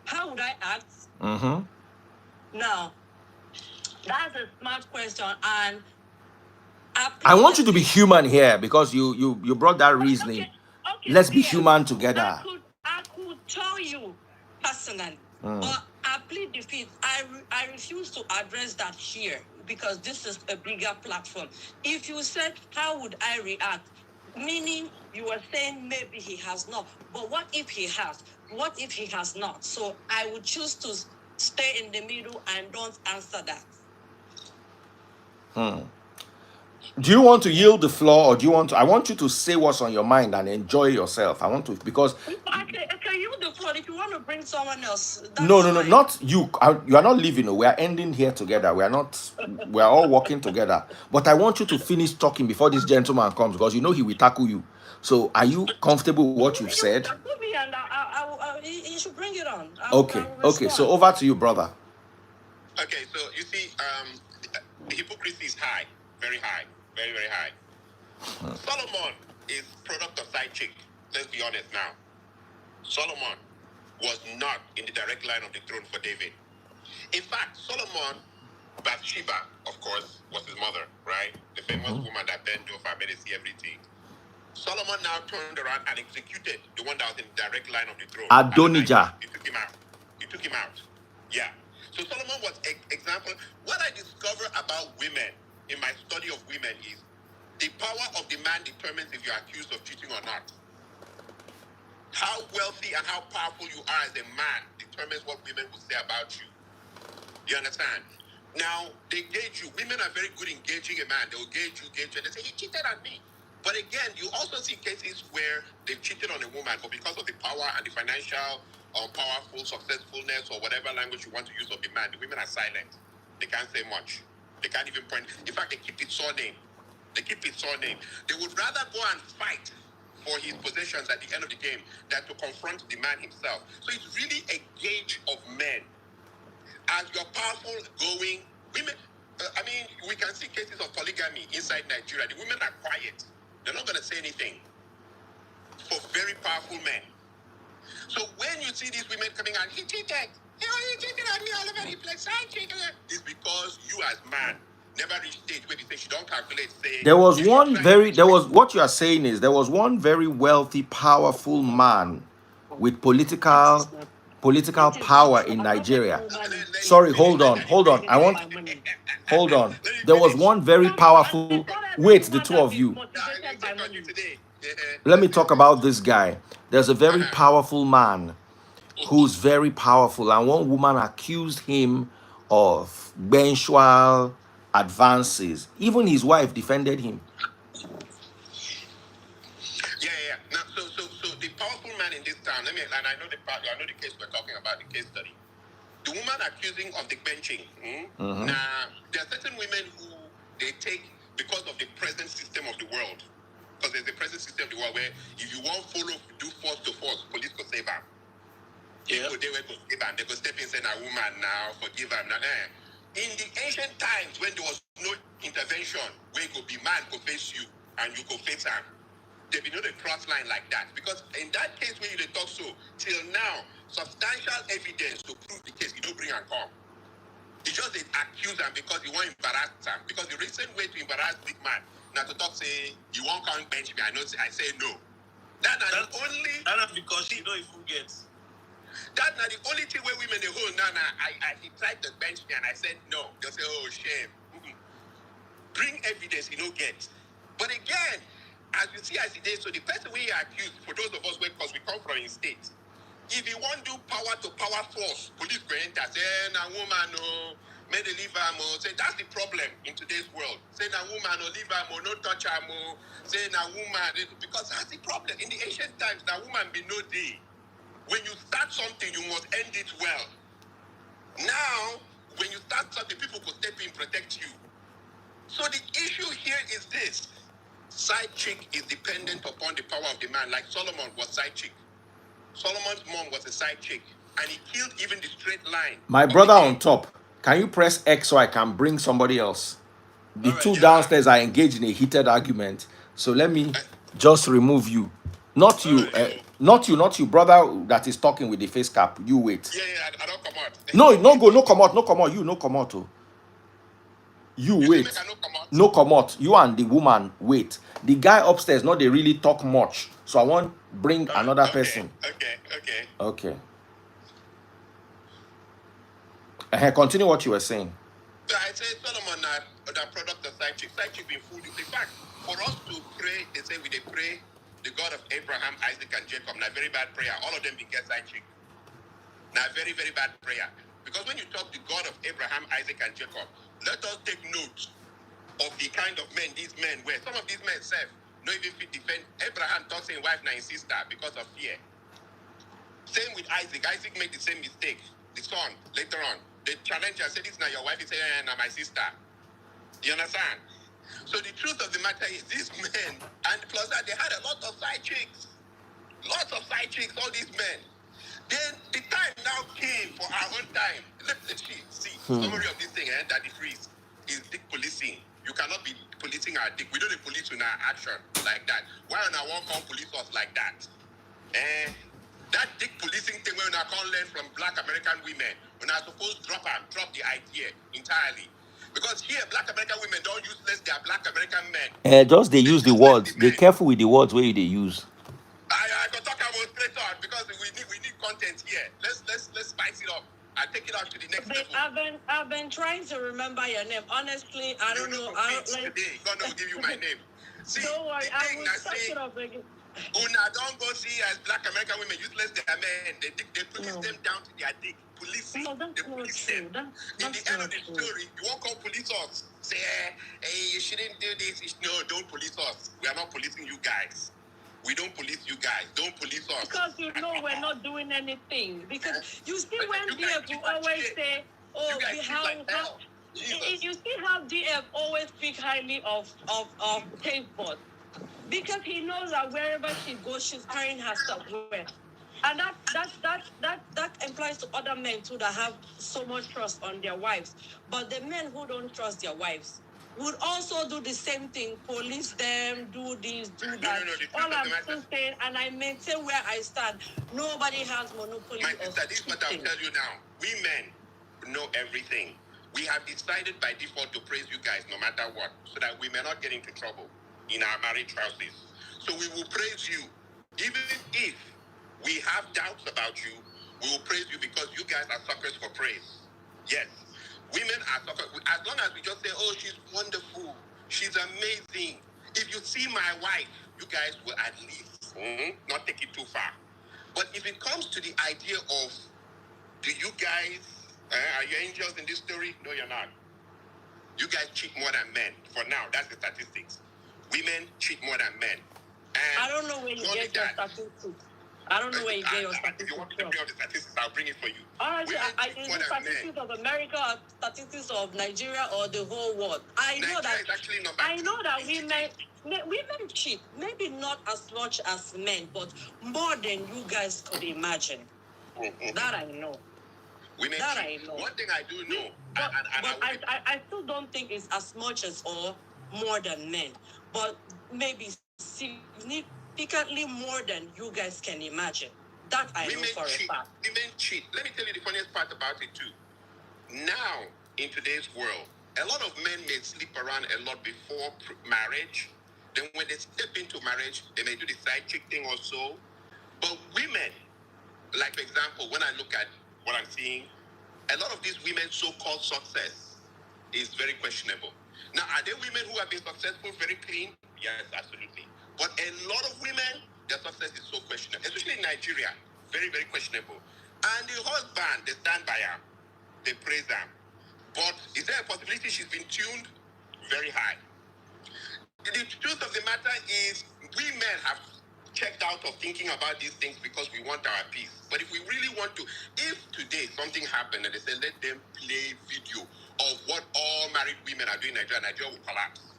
How would I act? Mm-hmm. Now, that's a smart question, and I want you to be human here because you brought that reasoning. Okay, let's be human together. I could tell you personally, but I plead the fifth. I refuse to address that here because this is a bigger platform. If you said, how would I react? Meaning you were saying maybe he has not. But what if he has? What if he has not? So I would choose to stay in the middle and don't answer that. Do you want to yield the floor, or do you want to? I want you to say what's on your mind and enjoy yourself. I want to, because Okay, you the floor. If you want to bring someone else, no, that's no, no, fine. not you. You are not leaving. We are ending here together. We are not. We are all working together. But I want you to finish talking before this gentleman comes, because you know he will tackle you. So, are you comfortable with what you've You said? tackle me, and you should bring it on. I Okay, will okay. So respond. over to you, brother. Okay, so you see, the hypocrisy is high, very high, very, very high. Solomon is product of side chick. Let's be honest now. Solomon was not in the direct line of the throne for David. In fact, Solomon, Bathsheba, of course, was his mother, right? The famous woman that bent over, made us see everything. Solomon now turned around and executed the one that was in the direct line of the throne. Adonijah. He took him out. He took him out. Yeah. So Solomon was example. What I discover about women in my study of women is the power of the man determines if you're accused of cheating or not. How wealthy and how powerful you are as a man determines what women will say about you. You understand? Now, they gauge you. Women are very good in gauging a man. They'll gauge you, and they say, he cheated on me. But again, you also see cases where they've cheated on a woman, but because of the power and the financial, powerful, successfulness, or whatever language you want to use of the man, the women are silent. They can't say much. They can't even point. In fact, they keep his surname. They keep his surname. They would rather go and fight for his possessions at the end of the game than to confront the man himself. So it's really a gauge of men. As you're powerful, going, women, I mean, we can see cases of polygamy inside Nigeria. The women are quiet. They're not going to say anything for very powerful men. So when you see these women coming out, he cheated. He cheated on me all over the place. I cheated. It's because you as man never reach stage where they say she don't calculate. Say There was what you are saying is there was one very wealthy, powerful man with political power in Nigeria. Sorry, hold on. Hold on. There was one very powerful, wait, the two of you. Let me talk about this guy. There's a very powerful man who's very powerful, and one woman accused him of sensual advances. Even his wife defended him. Yeah. Now, so the powerful man in this town. And I know the case we're talking about, the case study. The woman accusing of the benching. Now, there are certain women who they take because of the present system of the world. Because there's the present system of the world where if you won't follow, do force to force, police could save her. Yeah. They will save her. They could step in and say, "Now, woman, now forgive her." Now, in the ancient times when there was no intervention, where it could be man could face you and you could face her, there be no the cross line like that. Because in that case where you talk so, till now, substantial evidence to prove the case, you don't bring and come. He just accuse them because he won't embarrass them. Because the recent way to embarrass big man, now to talk say, you won't come bench me, I say no. That's because you know if you get. That's not the only thing where women they hold. He tried to bench me and I said no. They'll say, oh, shame. Bring evidence you don't get. But again, as you see as it is, so the person we accused, for those of us because we come from a state, if you want to do power to power force, police go enter, say, na woman, no, may they leave her, say, that's the problem in today's world. Say, na woman, no, leave her, no, touch her, say, na woman, because that's the problem. In the ancient times, na woman be no day. When you start something, you must end it well. Now, when you start something, people could step in, protect you. So the issue here is this. Side chick is dependent upon the power of the man, like Solomon was side chick. Solomon's mom was a side chick, and he killed even the straight line. My brother on top, can you press X so I can bring somebody else? The two downstairs are engaged in a heated argument. So let me just remove you. Not you, not you, brother that is talking with the face cap. You wait. Yeah, I don't come out. No come out. You no come out. Oh. You wait. No come out. You and the woman wait. The guy upstairs, not they really talk much. So I want bring another person. Okay. Continue what you were saying. So I say Solomon the product of side chick. Side chick being food. In fact, for us to pray, they say we they pray the God of Abraham, Isaac, and Jacob. Now very bad prayer. All of them be get side chick. Now very, very bad prayer. Because when you talk the God of Abraham, Isaac, and Jacob, let us take note of the kind of men these men were. Some of these men self not even fit defend. Abraham thought saying wife now his sister because of fear. Same with Isaac. Isaac made the same mistake. The son, later on, the challenger said, this is not your wife. He said, now my sister. You understand? So the truth of the matter is these men, and plus that they had a lot of side chicks. Lots of side chicks, all these men. Then the time now came for our own time. Let's see. Summary of this thing, Daddy Freeze, is dick policing. You cannot be policing our dick. We don't police in our action like that. Why on our one call police us like that? That dick policing thing when I can't learn from black American women, when I supposed to drop the idea entirely. Because here, black American women don't useless their black American men. Just they use the words. They careful with the words where they use. I can talk about straight on because we need content here. Let's spice it up and take it out to the next level. I've been trying to remember your name. Honestly, I don't know. Today, God will give you my name. See, don't worry, I will start it up again. Una don't go see as black American women useless their men. They police them down to their dick. Policing. No, that's they not police true. them. In the end of the story, you won't call police us. Say, hey, you shouldn't do this. No, don't police us. We are not policing you guys. We don't police you guys. Don't police us. Because you know we're not doing anything. Because you see when DF will always say, oh, you see how DF always speak highly of Taste Bud. Because he knows that wherever she goes, she's carrying her stuff with. And that implies to other men too that have so much trust on their wives. But the men who don't trust their wives would also do the same thing, police them, do this, do that. All I'm still saying, and I maintain where I stand, nobody has monopoly. My sister, this is what I'll tell you now. We men know everything. We have decided by default to praise you guys no matter what, so that we may not get into trouble in our marriage houses. So we will praise you. Even if we have doubts about you, we will praise you because you guys are suckers for praise. Yes. Women are suckers. As long as we just say, oh, she's wonderful, she's amazing. If you see my wife, you guys will at least not take it too far. But if it comes to the idea of, do you guys, are you angels in this story? No, you're not. You guys cheat more than men. For now, that's the statistics. Women cheat more than men. And I don't know where you get your statistics. I don't know where you get your statistics. If you want to bring up the statistics, I'll bring it for you. Honestly, is it statistics of America, or statistics of Nigeria, or the whole world? I know that women cheat. Maybe not as much as men, but more than you guys could imagine. That I know. Women that cheat. I know. One thing I do know, but I still don't think it's as much as or more than men, but maybe significantly more than you guys can imagine. That I know for a fact. Women cheat. Let me tell you the funniest part about it too. Now, in today's world, a lot of men may sleep around a lot before marriage. Then when they step into marriage, they may do the side chick thing or so. But women, like for example, when I look at what I'm seeing, a lot of these women's so-called success is very questionable. Now, are there women who have been successful, very clean? Yes, absolutely. But a lot of women, their success is so questionable, especially in Nigeria, very, very questionable. And the husband, they stand by her, they praise her. But is there a possibility she's been tuned? Very high. The truth of the matter is, we men have checked out of thinking about these things because we want our peace. But if we really want to, if today something happened and they say, let them play video of what all married women are doing in Nigeria, Nigeria will collapse.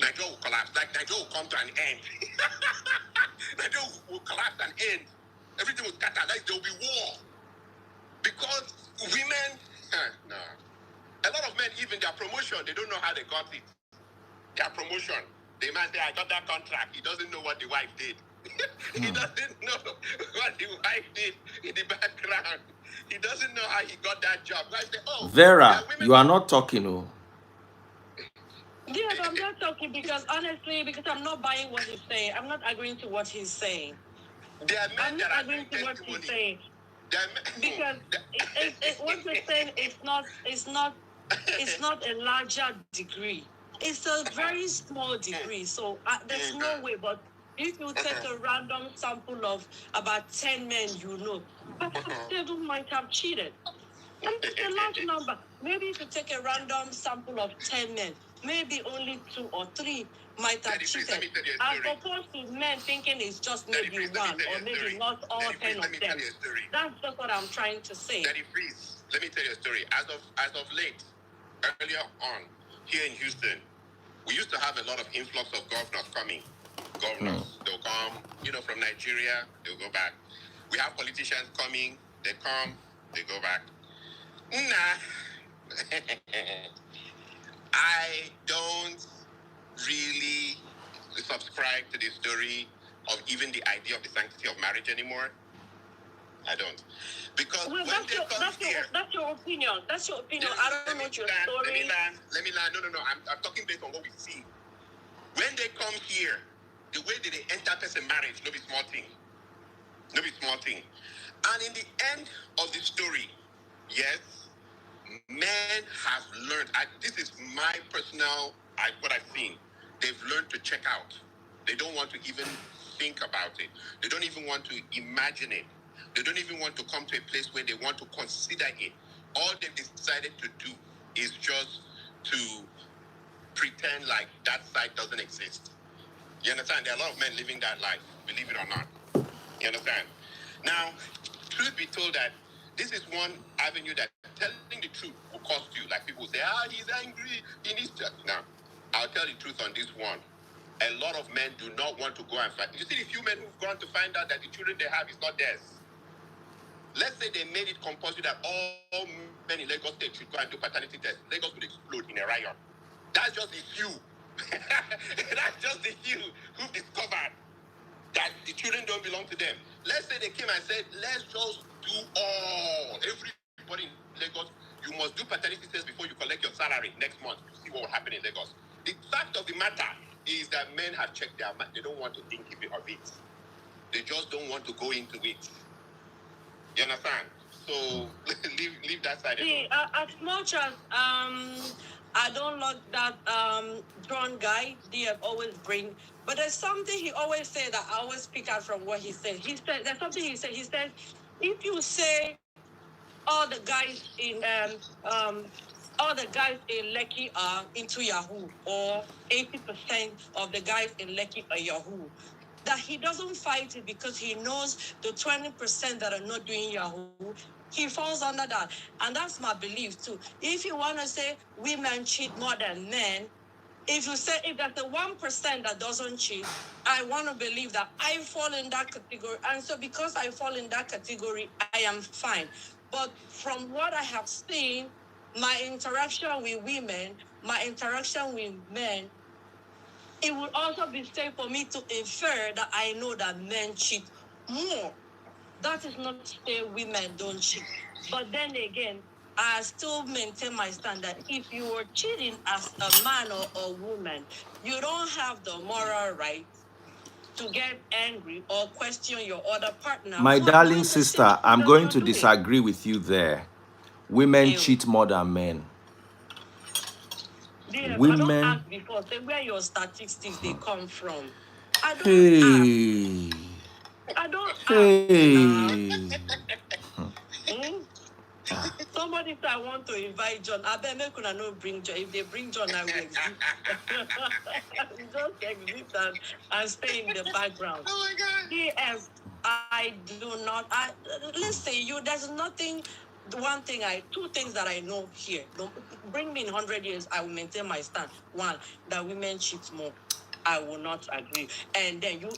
Nigeria will collapse. Like Nigeria will come to an end. Nigeria will collapse and end. Everything will scatter. Like there will be war. Because women, no. A lot of men, even their promotion, they don't know how they got it. Their promotion. The man say, I got that contract. He doesn't know what the wife did. He doesn't know what the wife did in the background. He doesn't know how he got that job. Guys say, oh, Vera, you are not talking, oh. Yes, I'm not talking because honestly, because I'm not buying what he's saying. I'm not agreeing to what he's saying. I'm not agreeing to what he's saying. Because what he's saying is not a larger degree. It's a very small degree. So there's no way. But if you take a random sample of about 10 men, you know, they might have cheated. And it's a large number. Maybe if you take a random sample of 10 men, maybe only 2 or 3 might have Daddy, please, let me cheated. tell you a As story. opposed to men thinking it's just Daddy, maybe please, let me one tell you or a maybe story. not all Daddy, 10 please, let of me tell them. you a story. That's just what I'm trying to say. Daddy, please, let me tell you a story. As of late, earlier on, here in Houston, we used to have a lot of influx of governors coming. Governors, they'll come, from Nigeria, they'll go back. We have politicians coming, they come, they go back. Nah. I don't really subscribe to the story of even the idea of the sanctity of marriage anymore. I don't. Because Well, when they come here... that's your opinion. That's your opinion. Let I don't know your story. Let me land. No. I'm talking based on what we see. When they come here, the way that they enter person marriage, no be small thing. No be small thing. And in the end of the story, yes, men have learned. This is my personal, what I've seen. They've learned to check out. They don't want to even think about it. They don't even want to imagine it. They don't even want to come to a place where they want to consider it. All they've decided to do is just to pretend like that side doesn't exist. You understand? There are a lot of men living that life, believe it or not. You understand? Now, truth be told that this is one avenue that telling the truth will cost you. Like people say, he's angry, he needs to... Now, I'll tell the truth on this one. A lot of men do not want to go and fight. You see the few men who've gone to find out that the children they have is not theirs. Let's say they made it compulsory that all men in Lagos State should go and do paternity tests. Lagos would explode in a riot. That's just the few. That's just the few who discovered that the children don't belong to them. Let's say they came and said, let's just do everybody in Lagos, you must do paternity tests before you collect your salary next month to see what will happen in Lagos. The fact of the matter is that men have checked their mind. They don't want to think of it. They just don't want to go into it. You understand? So leave that side alone. As much as I don't like that John guy, they always bring, but there's something he always said that I always pick out from what he said. He said there's something he said. He said, if you say all the guys in Lekki are into Yahoo, or 80% of the guys in Lekki are Yahoo, that he doesn't fight it because he knows the 20% that are not doing Yahoo, he falls under that. And that's my belief too. If you want to say women cheat more than men, if you say if there's the 1% that doesn't cheat, I want to believe that I fall in that category. And so because I fall in that category, I am fine. But from what I have seen, my interaction with women, my interaction with men, it would also be safe for me to infer that I know that men cheat more. That is not to say women don't cheat. But then again, I still maintain my standard. If you were cheating as a man or a woman, you don't have the moral right to get angry or question your other partner. My darling sister, I'm going to disagree with you there. Women cheat more than men. Yeah, Women. I don't ask before, say where your statistics they come from. I don't Hey. ask. I don't Hey. Somebody said I want to invite John. I bet me could not bring John. If they bring John, I will exit. Just exit and stay in the background. Oh my God. Yes, I do not. Listen, there's nothing. Two things that I know here. Don't bring me in 100 years. I will maintain my stand. One, that women cheat more. I will not agree. And then you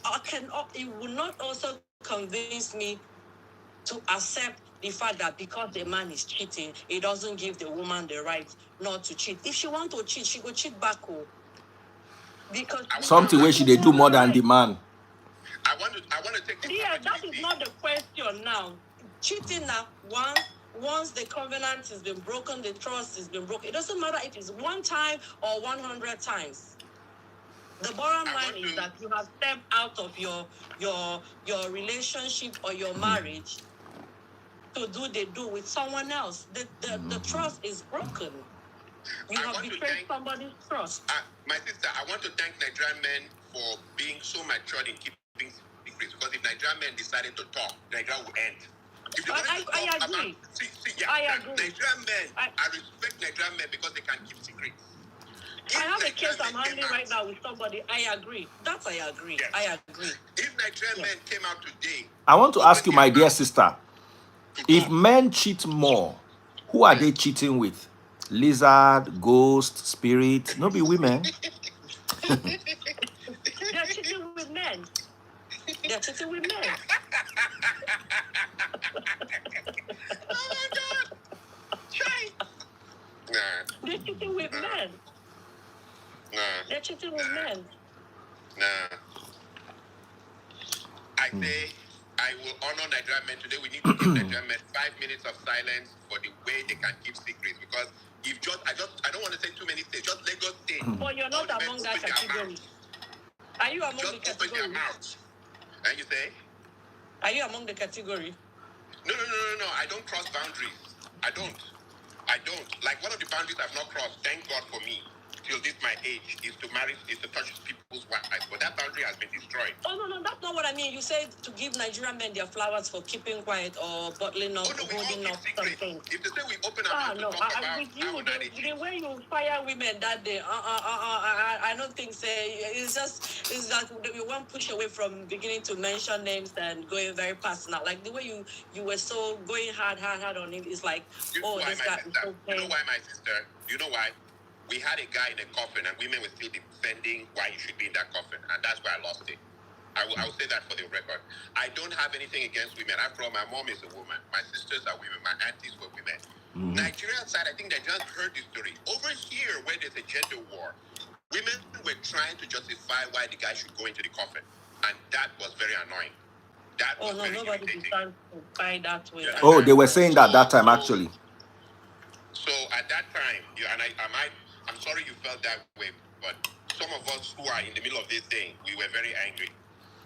will not also convince me to accept the fact that because the man is cheating, it doesn't give the woman the right not to cheat. If she want to cheat, she will cheat back. Because something where she they do more than the man. I want to take this. Yeah, that is not the question now. Cheating now, once the covenant has been broken, the trust has been broken. It doesn't matter if it's 1 time or 100 times. The bottom line is that you have stepped out of your relationship or your marriage to do with someone else. The trust is broken. You have betrayed somebody's trust. My sister, I want to thank Nigerian men for being so matured in keeping secrets, because if Nigerian men decided to talk, Nigeria will end. If they I agree. I agree. Nigerian men, I respect Nigerian men because they can keep secrets. I have a Nigerian case I'm men came handling out, right now with somebody. I agree. That I agree. yes. I agree. If Nigerian Yes. men came out today, I want to open ask you, their my dear mouth sister, to if talk, men cheat more, who are they cheating with? Lizard, ghost, spirit? No, be women. They're cheating with men. They're cheating with men. oh my God, Chai. Nah, They're cheating with men. nah, They're cheating with men. nah. I say I will honor Nigerian men today. We need to give Nigerian men 5 minutes of silence for the way they can keep secrets. Because if I don't want to say too many states, just Lagos State. But you're all not the men among open that their category. mouth. Are you among Just the open their category? mouth. And you say, Are you among the category? no. I don't cross boundaries. I don't. Like one of the boundaries I've not crossed, thank God for me, till this my age, is to touch people's wives. But that boundary has been destroyed. Oh, no, that's not what I mean. You said to give Nigerian men their flowers for keeping quiet or bottling up, Oh no, we all holding keep up secrets. something. If they say we open our mouth to No, talk about with how you, we the way you fire women that day, I don't think so. It's that you won't push away from beginning to mention names and going very personal. Like the way you were so going hard on it. It's like, You know oh, why, this my guy is sister? so You know pain. why, my sister? You know why? We had a guy in a coffin, and women were still defending why he should be in that coffin, and that's why I lost it. I will say that for the record. I don't have anything against women. After all, my mom is a woman. My sisters are women. My aunties were women. Nigerian side, I think they just heard the story. Over here, where there's a gender war, women were trying to justify why the guy should go into the coffin, and that was very annoying. That was very Nobody irritating. stands to buy that way. Oh, they were saying that time, actually. So at that time, I'm sorry you felt that way, but some of us who are in the middle of this thing, we were very angry.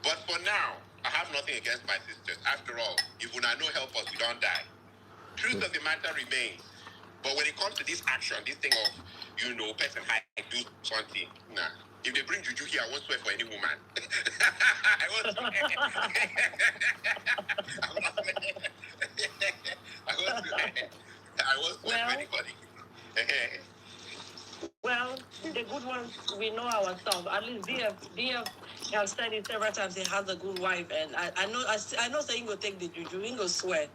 But for now, I have nothing against my sisters. After all, if we not no help us, we don't die. Truth of the matter remains. But when it comes to this action, this thing of, person high do something, nah. If they bring juju here, I won't swear for any woman. I won't swear. I won't swear for anybody. Well, the good ones, we know ourselves. At least DF have said it several times. He has a good wife, and I know saying go take the juju, he go swear.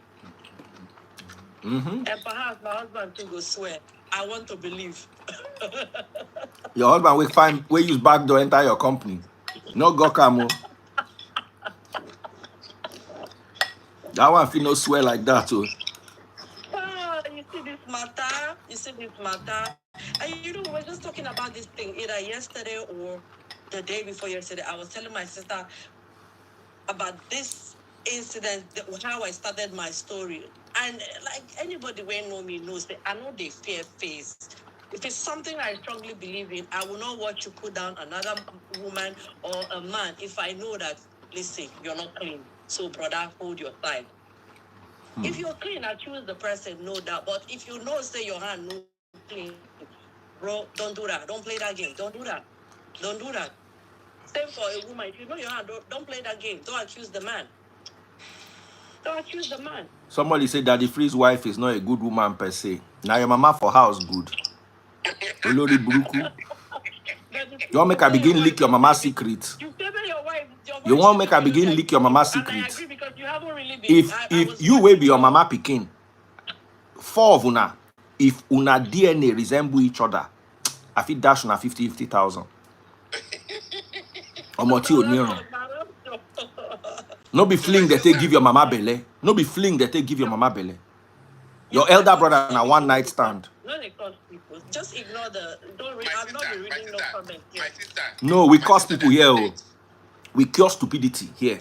And perhaps my husband too go swear. I want to believe. Your husband will find where use back door enter your company. No go camo. That one feel no swear like that too. You see this matter. And we're just talking about this thing either yesterday or the day before yesterday. I was telling my sister about this incident, how I started my story. And like anybody who know me knows that I know they fear face. If it's something I strongly believe in, I will not watch you put down another woman or a man if I know that, listen, you're not clean. So brother, hold your side. If you're clean, I choose the person, no doubt. But if you know, say your hand no clean, bro, don't do that. Don't play that game. Don't do that. Don't do that. Same for a woman. If you know your hand, don't play that game. Don't accuse the man. Don't accuse the man. Somebody said Daddy Free's wife is not a good woman per se. Now your mama for house good. Olori Buruku. You want make her begin leak your mama's secret? You favor your wife. You want make her begin leak your mama's And I secret? agree because you haven't really been. If you will be your mama picking, four of una, if una DNA resemble each other, I feel dash una 50,000. Omoti Oniron. No be fling that they give your mama belly. No be fling that they give your mama belly. Your elder brother na one night stand. No, they cause people. Just ignore the. Don't read. I'm not reading no comment. My sister. No, we cause people here. Oh. We cure stupidity here.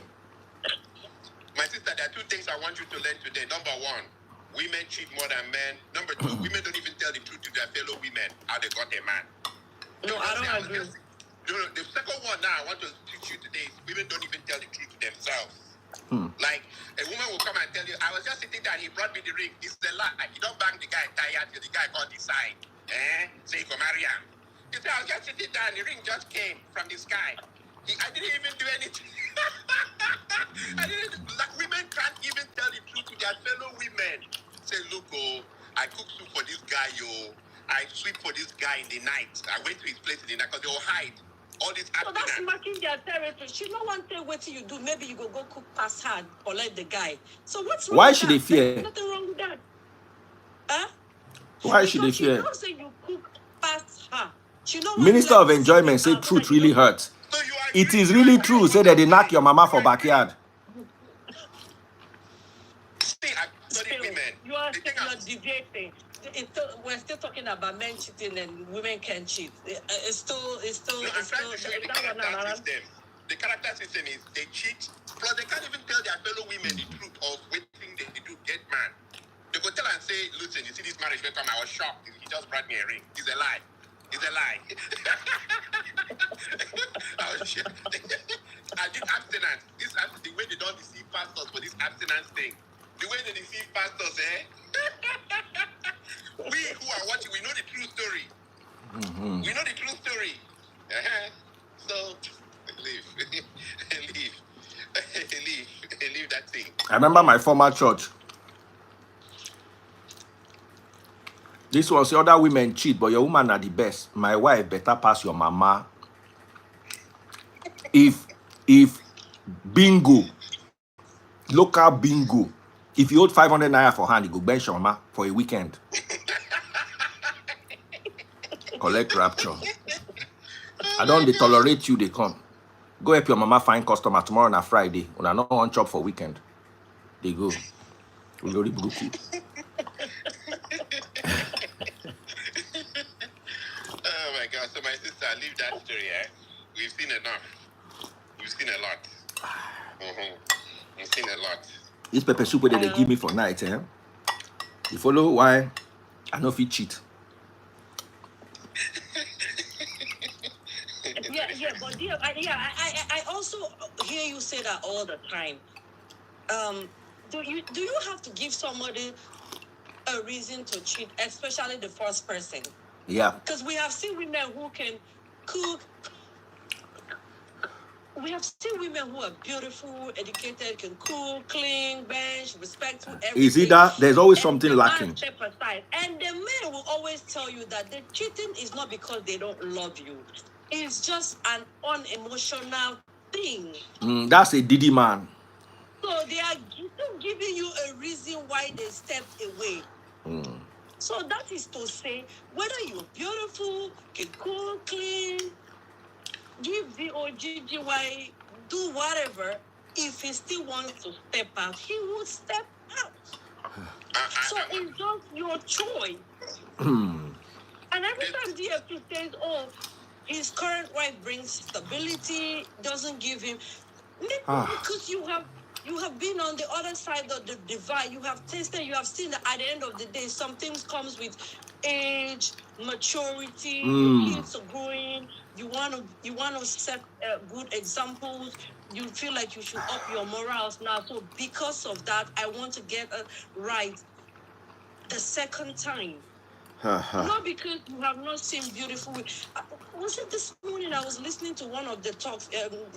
My sister, there are two things I want you to learn today. Number one, women cheat more than men. Number two, women don't even tell the truth to their fellow women how they got a man. No, I don't agree. The second one now I want to teach you today is women don't even tell the truth to themselves. Like a woman will come and tell you, I was just sitting there, he brought me the ring. It's the lie. You don't bang the guy tired till the guy can't decide. Say you go marry him. You say, I was just sitting there and the ring just came from the sky. I didn't even do anything. Like women can't even tell the truth to their fellow women. Say, look, I cook soup for this guy, I sweep for this guy in the night. I went to his place in the night because they will hide all these So that's abstinence. marking their territory. She no one tell what you do. Maybe you go cook past her or let the guy. So what's wrong Why with should that? they fear? There's nothing wrong with that. Huh? Why should they Because she fear? knows that you cook past her. She know Minister of Enjoyment say truth really hurts. So you are It is really true. Say that they knock your mama for backyard. See, I study women. You are deviating. We're still talking about men cheating and women can cheat. It's still. No, I'm trying to show you the character system. The character system is they cheat, plus they can't even tell their fellow women the truth of what thing they do get man. They go tell and say, listen, you see this marriage will come, I was shocked. He just brought me a ring. It's a lie. It's a lie. I was shocked. I did abstinence. The way they don't deceive pastors for this abstinence thing. The way they deceive pastors, we who are watching, we know the true story. Mm-hmm. We know the true story. So, leave that thing. I remember my former church. This was the other women cheat, but your woman are the best. My wife better pass your mama. If bingo, local bingo, if you hold 500 naira for hand, you go bench your mama for a weekend. Collect rapture. I don't tolerate you, they come. Go help your mama find customer tomorrow na Friday. When I not on chop for weekend, they go. Ulori buruku. Oh my God! So my sister, leave that story. We've seen enough. We've seen a lot. We've seen a lot. This pepper soup that they give me for night, You follow why I know if you cheat. But I also hear you say that all the time. Do you have to give somebody a reason to cheat, especially the first person? Yeah. Because we have seen women who can cook. We have seen women who are beautiful, educated, can cook, clean, bench, respectful, everything. Is it that there's always something lacking? Step aside. And the men will always tell you that the cheating is not because they don't love you. It's just an unemotional thing. That's a Diddy man. So they are still giving you a reason why they stepped away. So that is to say, whether you're beautiful, can cook, clean, give the OGGY, do whatever, if he still wants to step out, he will step out. So it's just your choice. And every time DFP says, oh, his current wife brings stability, doesn't give him, maybe because you have been on the other side of the divide. You have tasted, you have seen that at the end of the day, some things comes with age, maturity, your kids are growing. You want to set good examples. You feel like you should up your morals now. So because of that, I want to get it right the second time. Not because you have not seen beautiful. Was it this morning I was listening to one of the talks?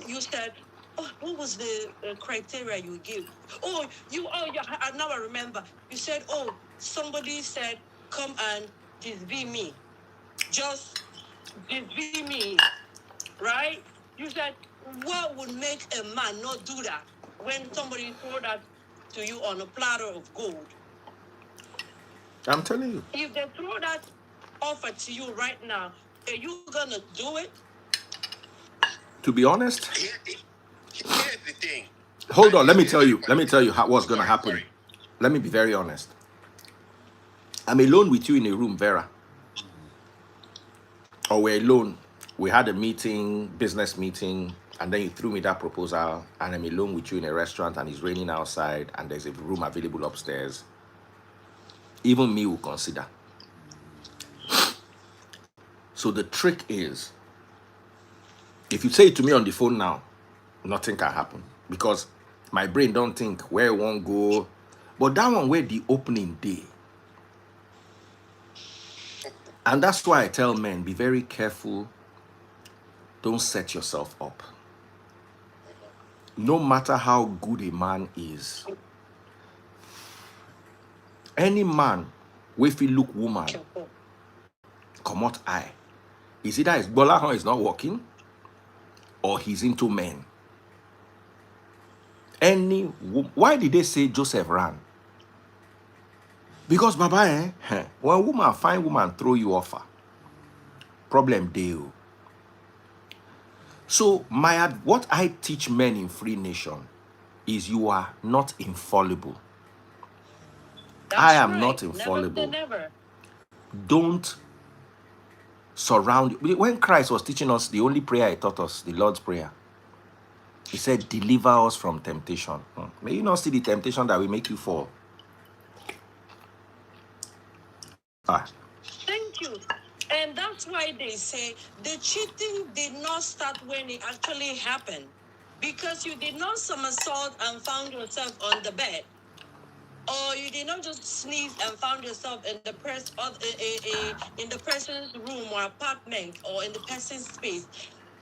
You said, oh, what was the criteria you gave? Now I remember. You said, oh, somebody said, come and disbee me. Just disbee me, right? You said, what would make a man not do that when somebody throw that to you on a platter of gold? I'm telling you. If they throw that offer to you right now, are you gonna do it? To be honest, Here's the thing. hold on. Let me tell you what's gonna happen. Sorry. Let me be very honest. I'm alone with you in a room, Vera. Or we're alone. We had a meeting, business meeting, and then you threw me that proposal, and I'm alone with you in a restaurant, and it's raining outside, and there's a room available upstairs. Even me will consider. So the trick is, if you say it to me on the phone now, nothing can happen, because my brain don't think where it won't go. But that one where the opening day. And that's why I tell men, be very careful. Don't set yourself up. No matter how good a man is, any man, if he look woman, Come out eye. Is either his Bolahon is not working or he's into men. Why did they say Joseph ran? Because Baba, when woman find woman throw you offer, problem deal. So what I teach men in Free Nation is you are not infallible. I am not infallible. Never. Don't surround. When Christ was teaching us, the only prayer he taught us, the Lord's Prayer, he said, deliver us from temptation. May you not see the temptation that will make you fall. Thank you. And that's why they say the cheating did not start when it actually happened. Because you did not somersault and found yourself on the bed. Or you did not just sneeze and found yourself in the person's room or apartment or in the person's space.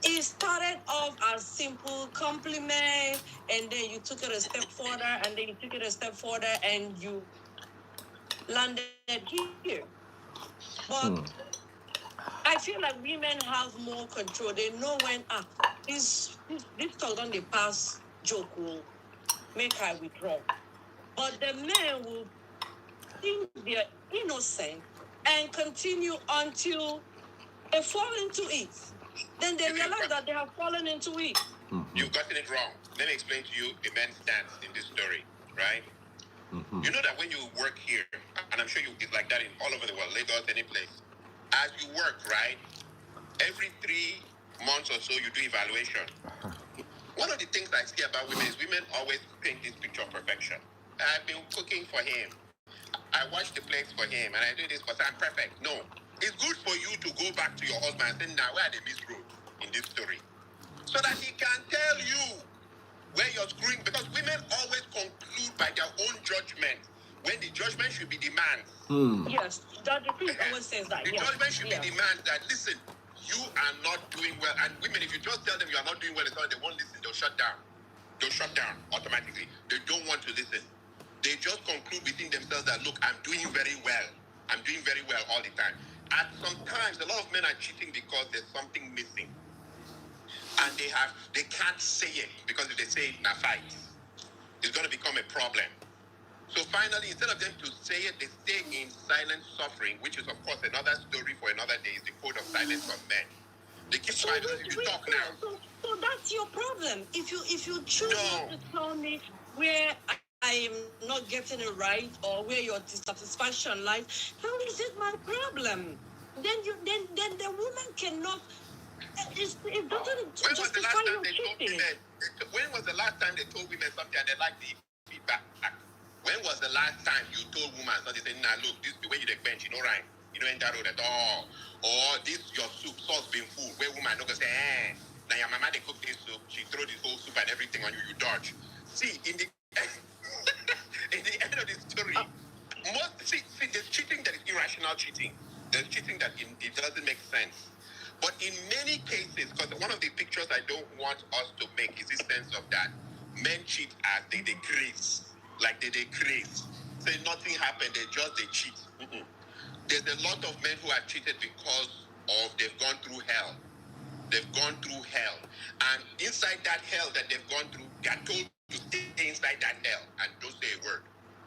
It started off as simple compliment, and then you took it a step further, and then you took it a step further, and you landed here. But I feel like women have more control. They know when this talk on the past joke will make her withdraw. But the men will think they're innocent and continue until they fall into it. Then they realize that they have fallen into it. You've gotten it wrong. Let me explain to you the man's stance in this story, right? You know that when you work here, and I'm sure it's like that in all over the world, Lagos, any place, as you work, right, every 3 months or so you do evaluation. One of the things I see about women is women always paint this picture of perfection. I've been cooking for him. I wash the plates for him, and I do this for him. I'm perfect. No. It's good for you to go back to your husband and say, now, where are the misroad in this story? So that he can tell you where you're screwing. Because women always conclude by their own judgment when the judgment should be the man's. Yes, the priest always says that. The judgment should be the man's, that, listen, you are not doing well. And women, if you just tell them you are not doing well, they won't listen. They'll shut down. They'll shut down automatically. They don't want to listen. They just conclude within themselves that, look, I'm doing very well. I'm doing very well all the time. And sometimes a lot of men are cheating because there's something missing. And they can't say it, because if they say it in a fight, it's going to become a problem. So finally, instead of them to say it, they stay in silent suffering, which is, of course, another story for another day. It's the code of silence of men. They keep quiet because if you talk now. So that's your problem. If you choose not to tell me where I am not getting it right or where your dissatisfaction lies, how is it my problem? Then the woman cannot. It doesn't justify your cheating. When was the last time they told women something and they liked the feedback? When was the last time you told women something, saying, nah, look, this is the way you take bench, you know, right? You know, in that road at all. Or this, your soup, sauce being full, where woman not gonna say, now your mama, they cook this soup, she throw this whole soup and everything on you, you dodge. See, in the in the end of the story, there's cheating that is irrational cheating. There's cheating that it doesn't make sense. But in many cases, because one of the pictures I don't want us to make is this sense of that men cheat as they decrease. Like they decrease. Say nothing happened, they cheat. There's a lot of men who are cheated because they've gone through hell. They've gone through hell. And inside that hell that they've gone through, they are told to stay inside that hell and don't say a word.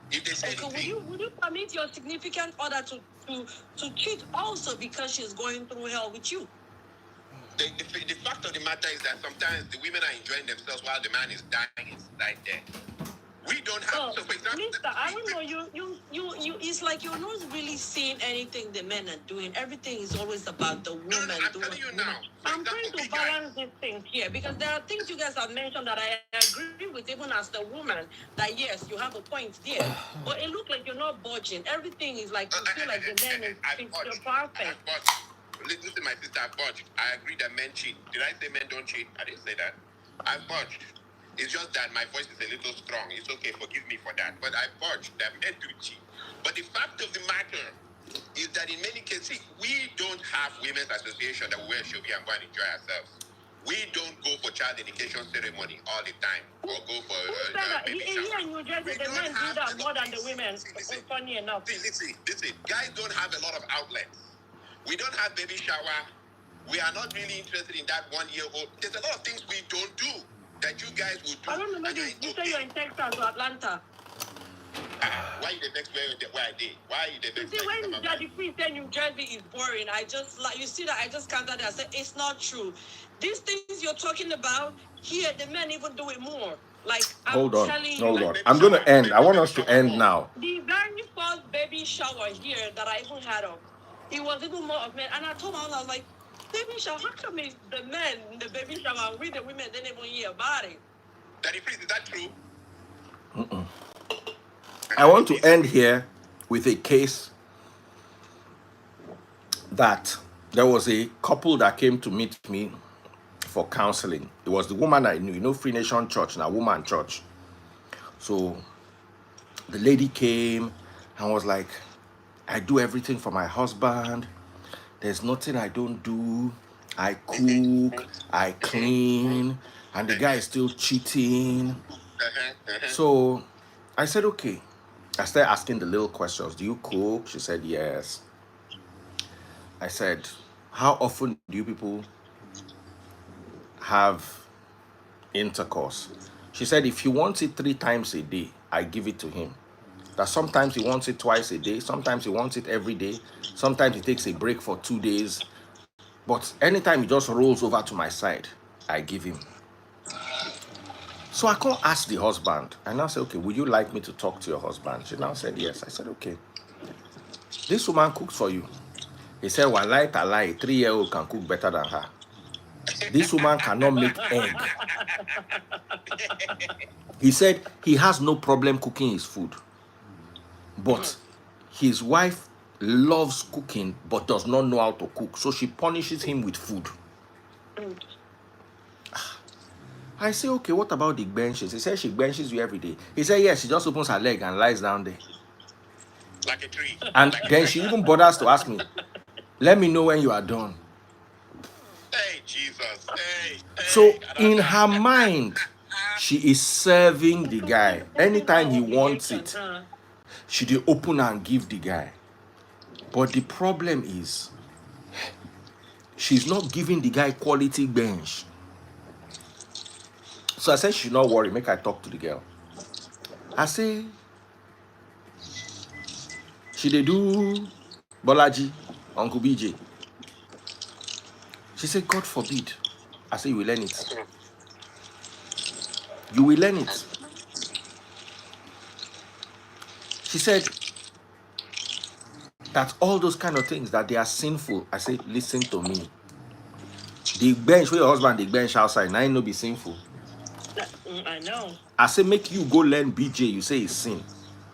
If they say anything, would you permit your significant other to cheat also because she's going through hell with you? The fact of the matter is that sometimes the women are enjoying themselves while the man is dying inside there. We don't have. So, for example, Mister, I don't know. You. It's like you're not really seeing anything the men are doing. Everything is always about the woman. No, I'm telling you now. I'm trying to balance these things here because there are things you guys have mentioned that I agree with, even as the woman. That yes, you have a point there, but it looks like you're not budging. Everything is like you feel like the men is perfect. Listen, my sister, I've budged. I agree that men cheat. Did I say men don't cheat? I didn't say that. I've budged. It's just that my voice is a little strong. It's okay, forgive me for that. But I budged that men do cheat. But the fact of the matter is that in many cases, we don't have women's association that we wear shobi and go and enjoy ourselves. We don't go for child dedication ceremony all the time, or go for baby shower. Here in New Jersey, the men do that more than the women. Funny enough. Listen. Guys don't have a lot of outlets. We don't have baby shower. We are not really interested in that 1 year old. There's a lot of things we don't do that you guys will do. I don't know, maybe you say you're in Texas or Atlanta. Why you the next where I did? Why you the You next? see, when Daddy Free said New Jersey is boring, I just like, you see that I just counted that. I said it's not true. These things you're talking about here, the men even do it more. Like Hold I'm on, telling you, hold on. I'm going to end. I want us to end now. the very first baby shower here that I even had of, it was even more of men. And I told my mom, I was like, baby shower, how come it's the men in the baby shower and we the women didn't even hear about it? Daddy Free, is that true? I want to end here with a case that there was a couple that came to meet me for counseling. It was the woman I knew, you know, Free Nation Church, now woman church. So the lady came and was like, I do everything for my husband. There's nothing I don't do. I cook, I clean, and the guy is still cheating. So I said, okay. I started asking the little questions. Do you cook? She said, yes. I said, how often do you people have intercourse? She said, if he wants it 3 times a day, I give it to him. That sometimes he wants it twice a day, sometimes he wants it every day, sometimes he takes a break for 2 days. But anytime he just rolls over to my side, I give him. So I can't ask the husband. I now say, okay, would you like me to talk to your husband? She now said, yes. I said, okay. This woman cooks for you. He said, well, lie, 3-year-old can cook better than her. This woman cannot make egg. He said he has no problem cooking his food. But his wife loves cooking but does not know how to cook. So she punishes him with food. I say, okay, what about the benches? He said she benches you every day. He said, yes, she just opens her leg and lies down there. Like a tree. And then she even bothers to ask me, let me know when you are done. Hey, Jesus. Hey. So in her mind, she is serving the guy. Anytime he wants it, she dey open and give the guy. But the problem is, she's not giving the guy quality bench. So I said, she should not worry, make I talk to the girl. I say, she dey do Bolaji, Uncle BJ. She said, God forbid. I said, you will learn it. You will learn it. She said that all those kind of things, that they are sinful. I said, listen to me. The bench where your husband, the bench outside, now no be sinful. I know. I say, make you go learn BJ, you say it's sin.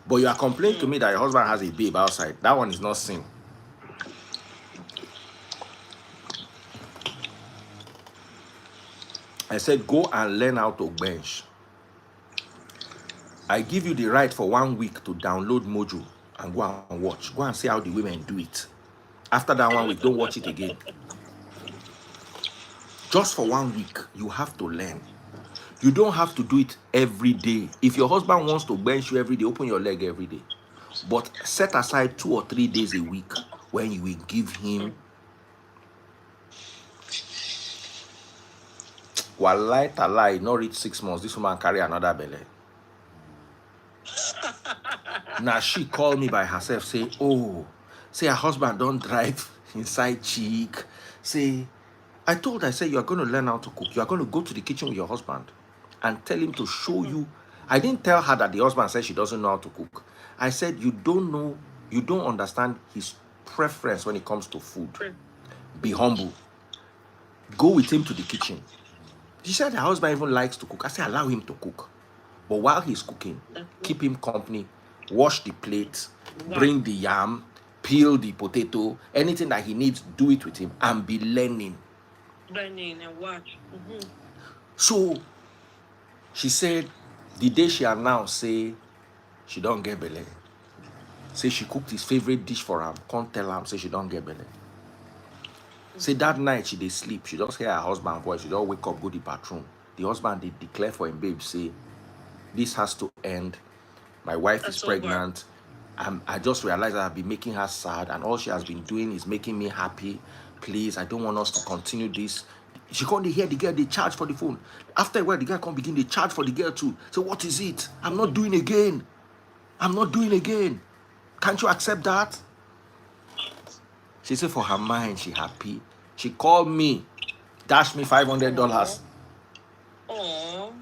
But you are complaining to me that your husband has a babe outside. That one is not sin. I said, go and learn how to bench. I give you the right for 1 week to download Mojo and go and watch. Go and see how the women do it. After that 1 week, don't watch it again. Just for 1 week, you have to learn. You don't have to do it every day. If your husband wants to bench you every day, open your leg every day. But set aside 2 or 3 days a week when you will give him. Wallahi talai, not reach 6 months, this woman carry another belly. Now she called me by herself, say, oh, say her husband don't drive inside cheek. Say, I told her, I said, you are going to learn how to cook. You are going to go to the kitchen with your husband and tell him to show you. I didn't tell her that the husband said she doesn't know how to cook. I said, you don't know, you don't understand his preference when it comes to food. Be humble. Go with him to the kitchen. She said her husband even likes to cook. I said, allow him to cook. But while he's cooking, keep him company, wash the plate, bring the yam, peel the potato, anything that he needs, do it with him and be learning. Learning and watch. So she said the day she announced, say she don't get belly. Say she cooked his favorite dish for him. Can't tell him, say she don't get belly. Say that night she dey sleep. She just hear her husband voice. She just wake up, go to the bathroom. The husband they declare for him, babe, say, this has to end. My wife is pregnant. I just realized that I've been making her sad, and all she has been doing is making me happy. Please, I don't want us to continue this. She can't hear the girl, they charge for the phone. After a while, the guy can't begin, they charge for the girl too. So what is it? I'm not doing again. I'm not doing again. Can't you accept that? She said for her mind, she happy. She called me, dashed me $500. Oh.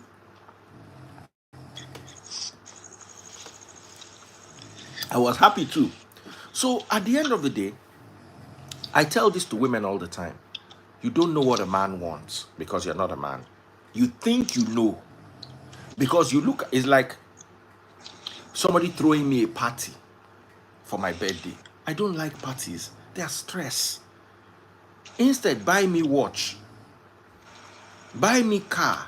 I was happy too. So at the end of the day, I tell this to women all the time. You don't know what a man wants because you're not a man. You think you know because you look, it's like somebody throwing me a party for my birthday. I don't like parties. They are stress. Instead, buy me watch. Buy me car.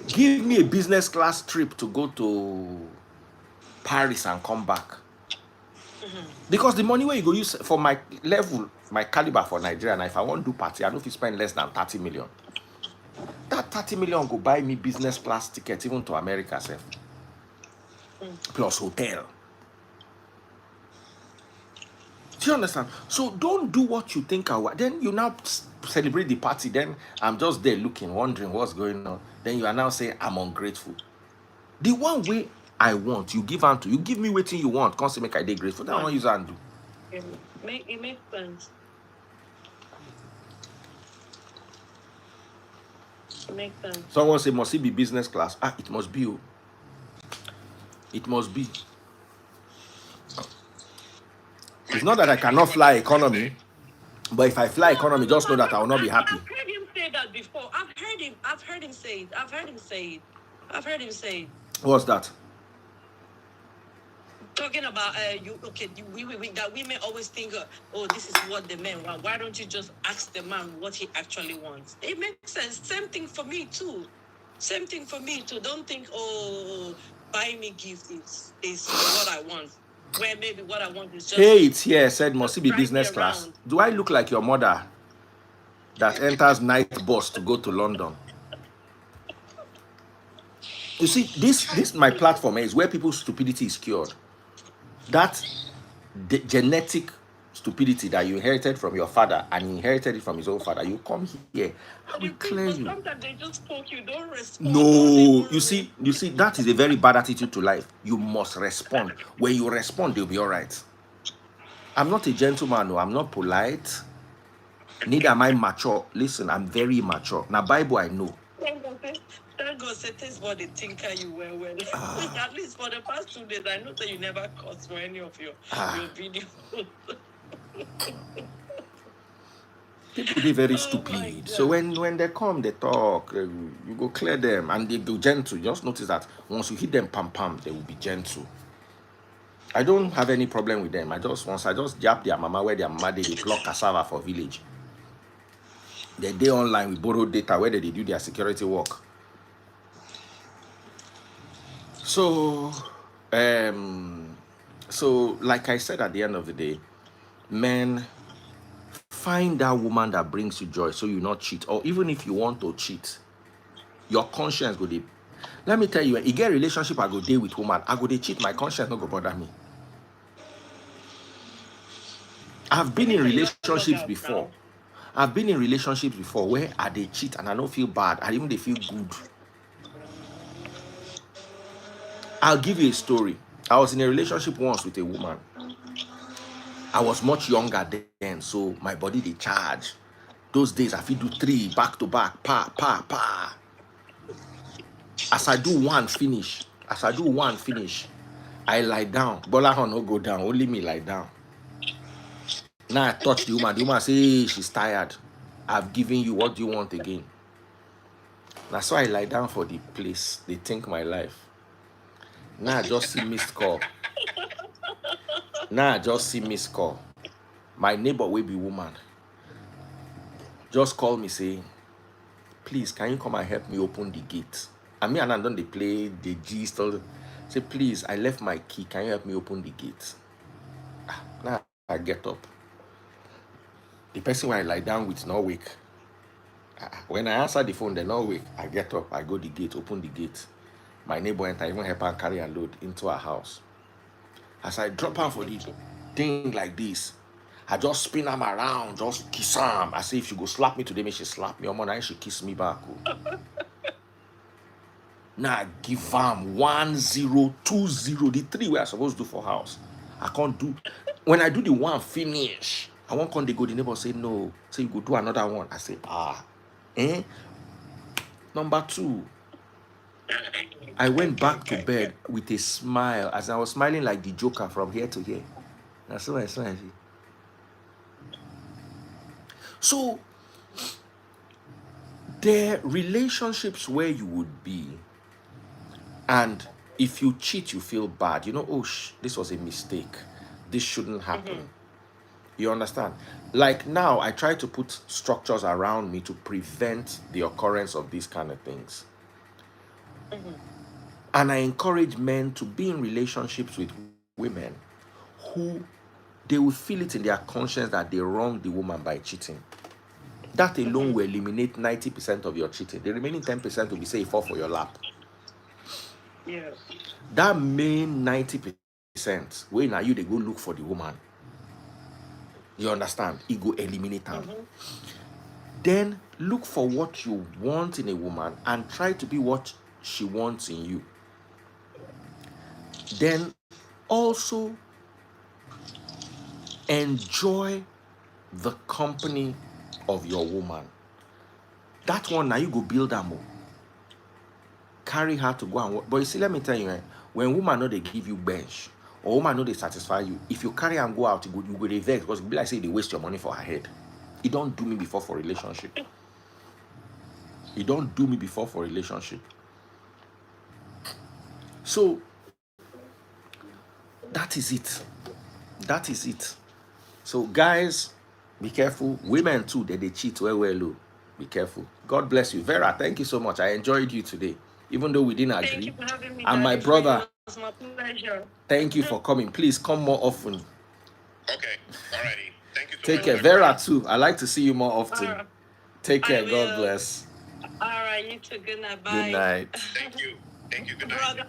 Give me a business class trip to go to Paris and come back. Because the money where you go use for my level, my caliber for Nigeria, and if I want to do party, I know if you spend less than 30 million. That 30 million go buy me business class tickets even to America, sir. Plus hotel. Do you understand? So don't do what you think I want. Then you now celebrate the party. Then I'm just there looking, wondering what's going on. Then you are now saying I'm ungrateful. The one way I want, you give unto. You give me waiting you want. Can't say make I dey grateful. That one use and do. It makes sense. It makes sense. Someone say, must it be business class? Ah, it must be. It must be. It's not that I cannot fly economy, but if I fly economy, just know that I will not be happy. I've heard him say that before. I've heard him say it. What's that? Talking about that women always think, oh, this is what the men want. Why don't you just ask the man what he actually wants? It makes sense. Same thing for me too. Don't think, oh, buy me gift is what I want. Where maybe what I want is just. Hey, it's here. Said must it be business class? Do I look like your mother that enters night bus to go to London? You see, this my platform is where people's stupidity is cured. That genetic stupidity that you inherited from your father and he inherited it from his own father, you come here, I will clear you. Sometimes they just talk, you don't respond. No, you see, that is a very bad attitude to life. You must respond. When you respond, they'll be all right. I'm not a gentleman, no, I'm not polite. Neither am I mature. Listen, I'm very mature. Now, Bible, I know. Thank God, say this for the thinker you were well. At least for the past 2 days, I know that you never cursed for any of your videos. People be very stupid. So when they come, they talk, you go clear them and they be gentle. Just notice that once you hit them pam, they will be gentle. I don't have any problem with them. Once I just jab their mama where their mama they pluck cassava for village. They day online with borrowed data where they do their security work. So like I said at the end of the day, men, find that woman that brings you joy so you not cheat. Or even if you want to cheat, your conscience go dey. Let me tell you, you get relationship, I go dey with woman, I go dey cheat, my conscience not go bother me. I've been in relationships before. Where I dey cheat and I don't feel bad, I even they feel good. I'll give you a story. I was in a relationship once with a woman. I was much younger then, so my body they charge. Those days I feel do 3 back to back, pa. As I do one finish, I lie down. Bola no go down, only me lie down. Now I touch the woman. The woman say, hey, she's tired. I've given you, what do you want again? That's why I lie down for the place. They think my life. Now I just see missed call. My neighbor will be woman. Just call me say, please, can you come and help me open the gate? And me and I don't they play the gist. Say, please, I left my key. Can you help me open the gate? Now I get up. The person where I lie down with no wake. When I answer the phone, they no wake. I get up, I go the gate, open the gate. My neighbor enter, even help and carry a load into our house. As I drop her for the thing like this, I just spin am around, just kiss am. I say if she go slap me today, make she slap me. Omo, now she kiss me back. Oh. Now I give am 1-0, 2-0, the 3 we are supposed to do for house. I can't do. When I do the one finish, I won't come. They go. The neighbor say no. Say you go do another one. I say Number 2. I went back to bed with a smile, as I was smiling like the Joker from here to here. That's what I said. So there are relationships where you would be, and if you cheat, you feel bad. You know, oh, this was a mistake. This shouldn't happen. You understand? Like now, I try to put structures around me to prevent the occurrence of these kind of things. And I encourage men to be in relationships with women who they will feel it in their conscience that they wronged the woman by cheating. That alone will eliminate 90% of your cheating. The remaining 10% will be say fall for your lap. Yes. That main 90%, when now you they go look for the woman. You understand? It go eliminate them. Then look for what you want in a woman and try to be what she wants in you. Then also enjoy the company of your woman. That one now you go build her more. Carry her to go and work. But you see, let me tell you, when woman know they give you bench, or woman know they satisfy you, if you carry and go out, you go they vex, because it be like say they waste your money for her head. It don't do me before for relationship. It don't do me before for relationship. So that is it. That is it. So guys, be careful. Women too, that they cheat well. Be careful. God bless you. Vera, thank you so much. I enjoyed you today, even though we didn't agree. Thank you for having me. And my brother, it was my pleasure. Thank you for coming. Please come more often. Okay, alrighty. Thank you so Take much. care. Vera too. I like to see you more often. Alright. Take care. I God will. bless. All right, you too. Good night. Bye. Good night. Thank you. Thank you. Good night. Brother.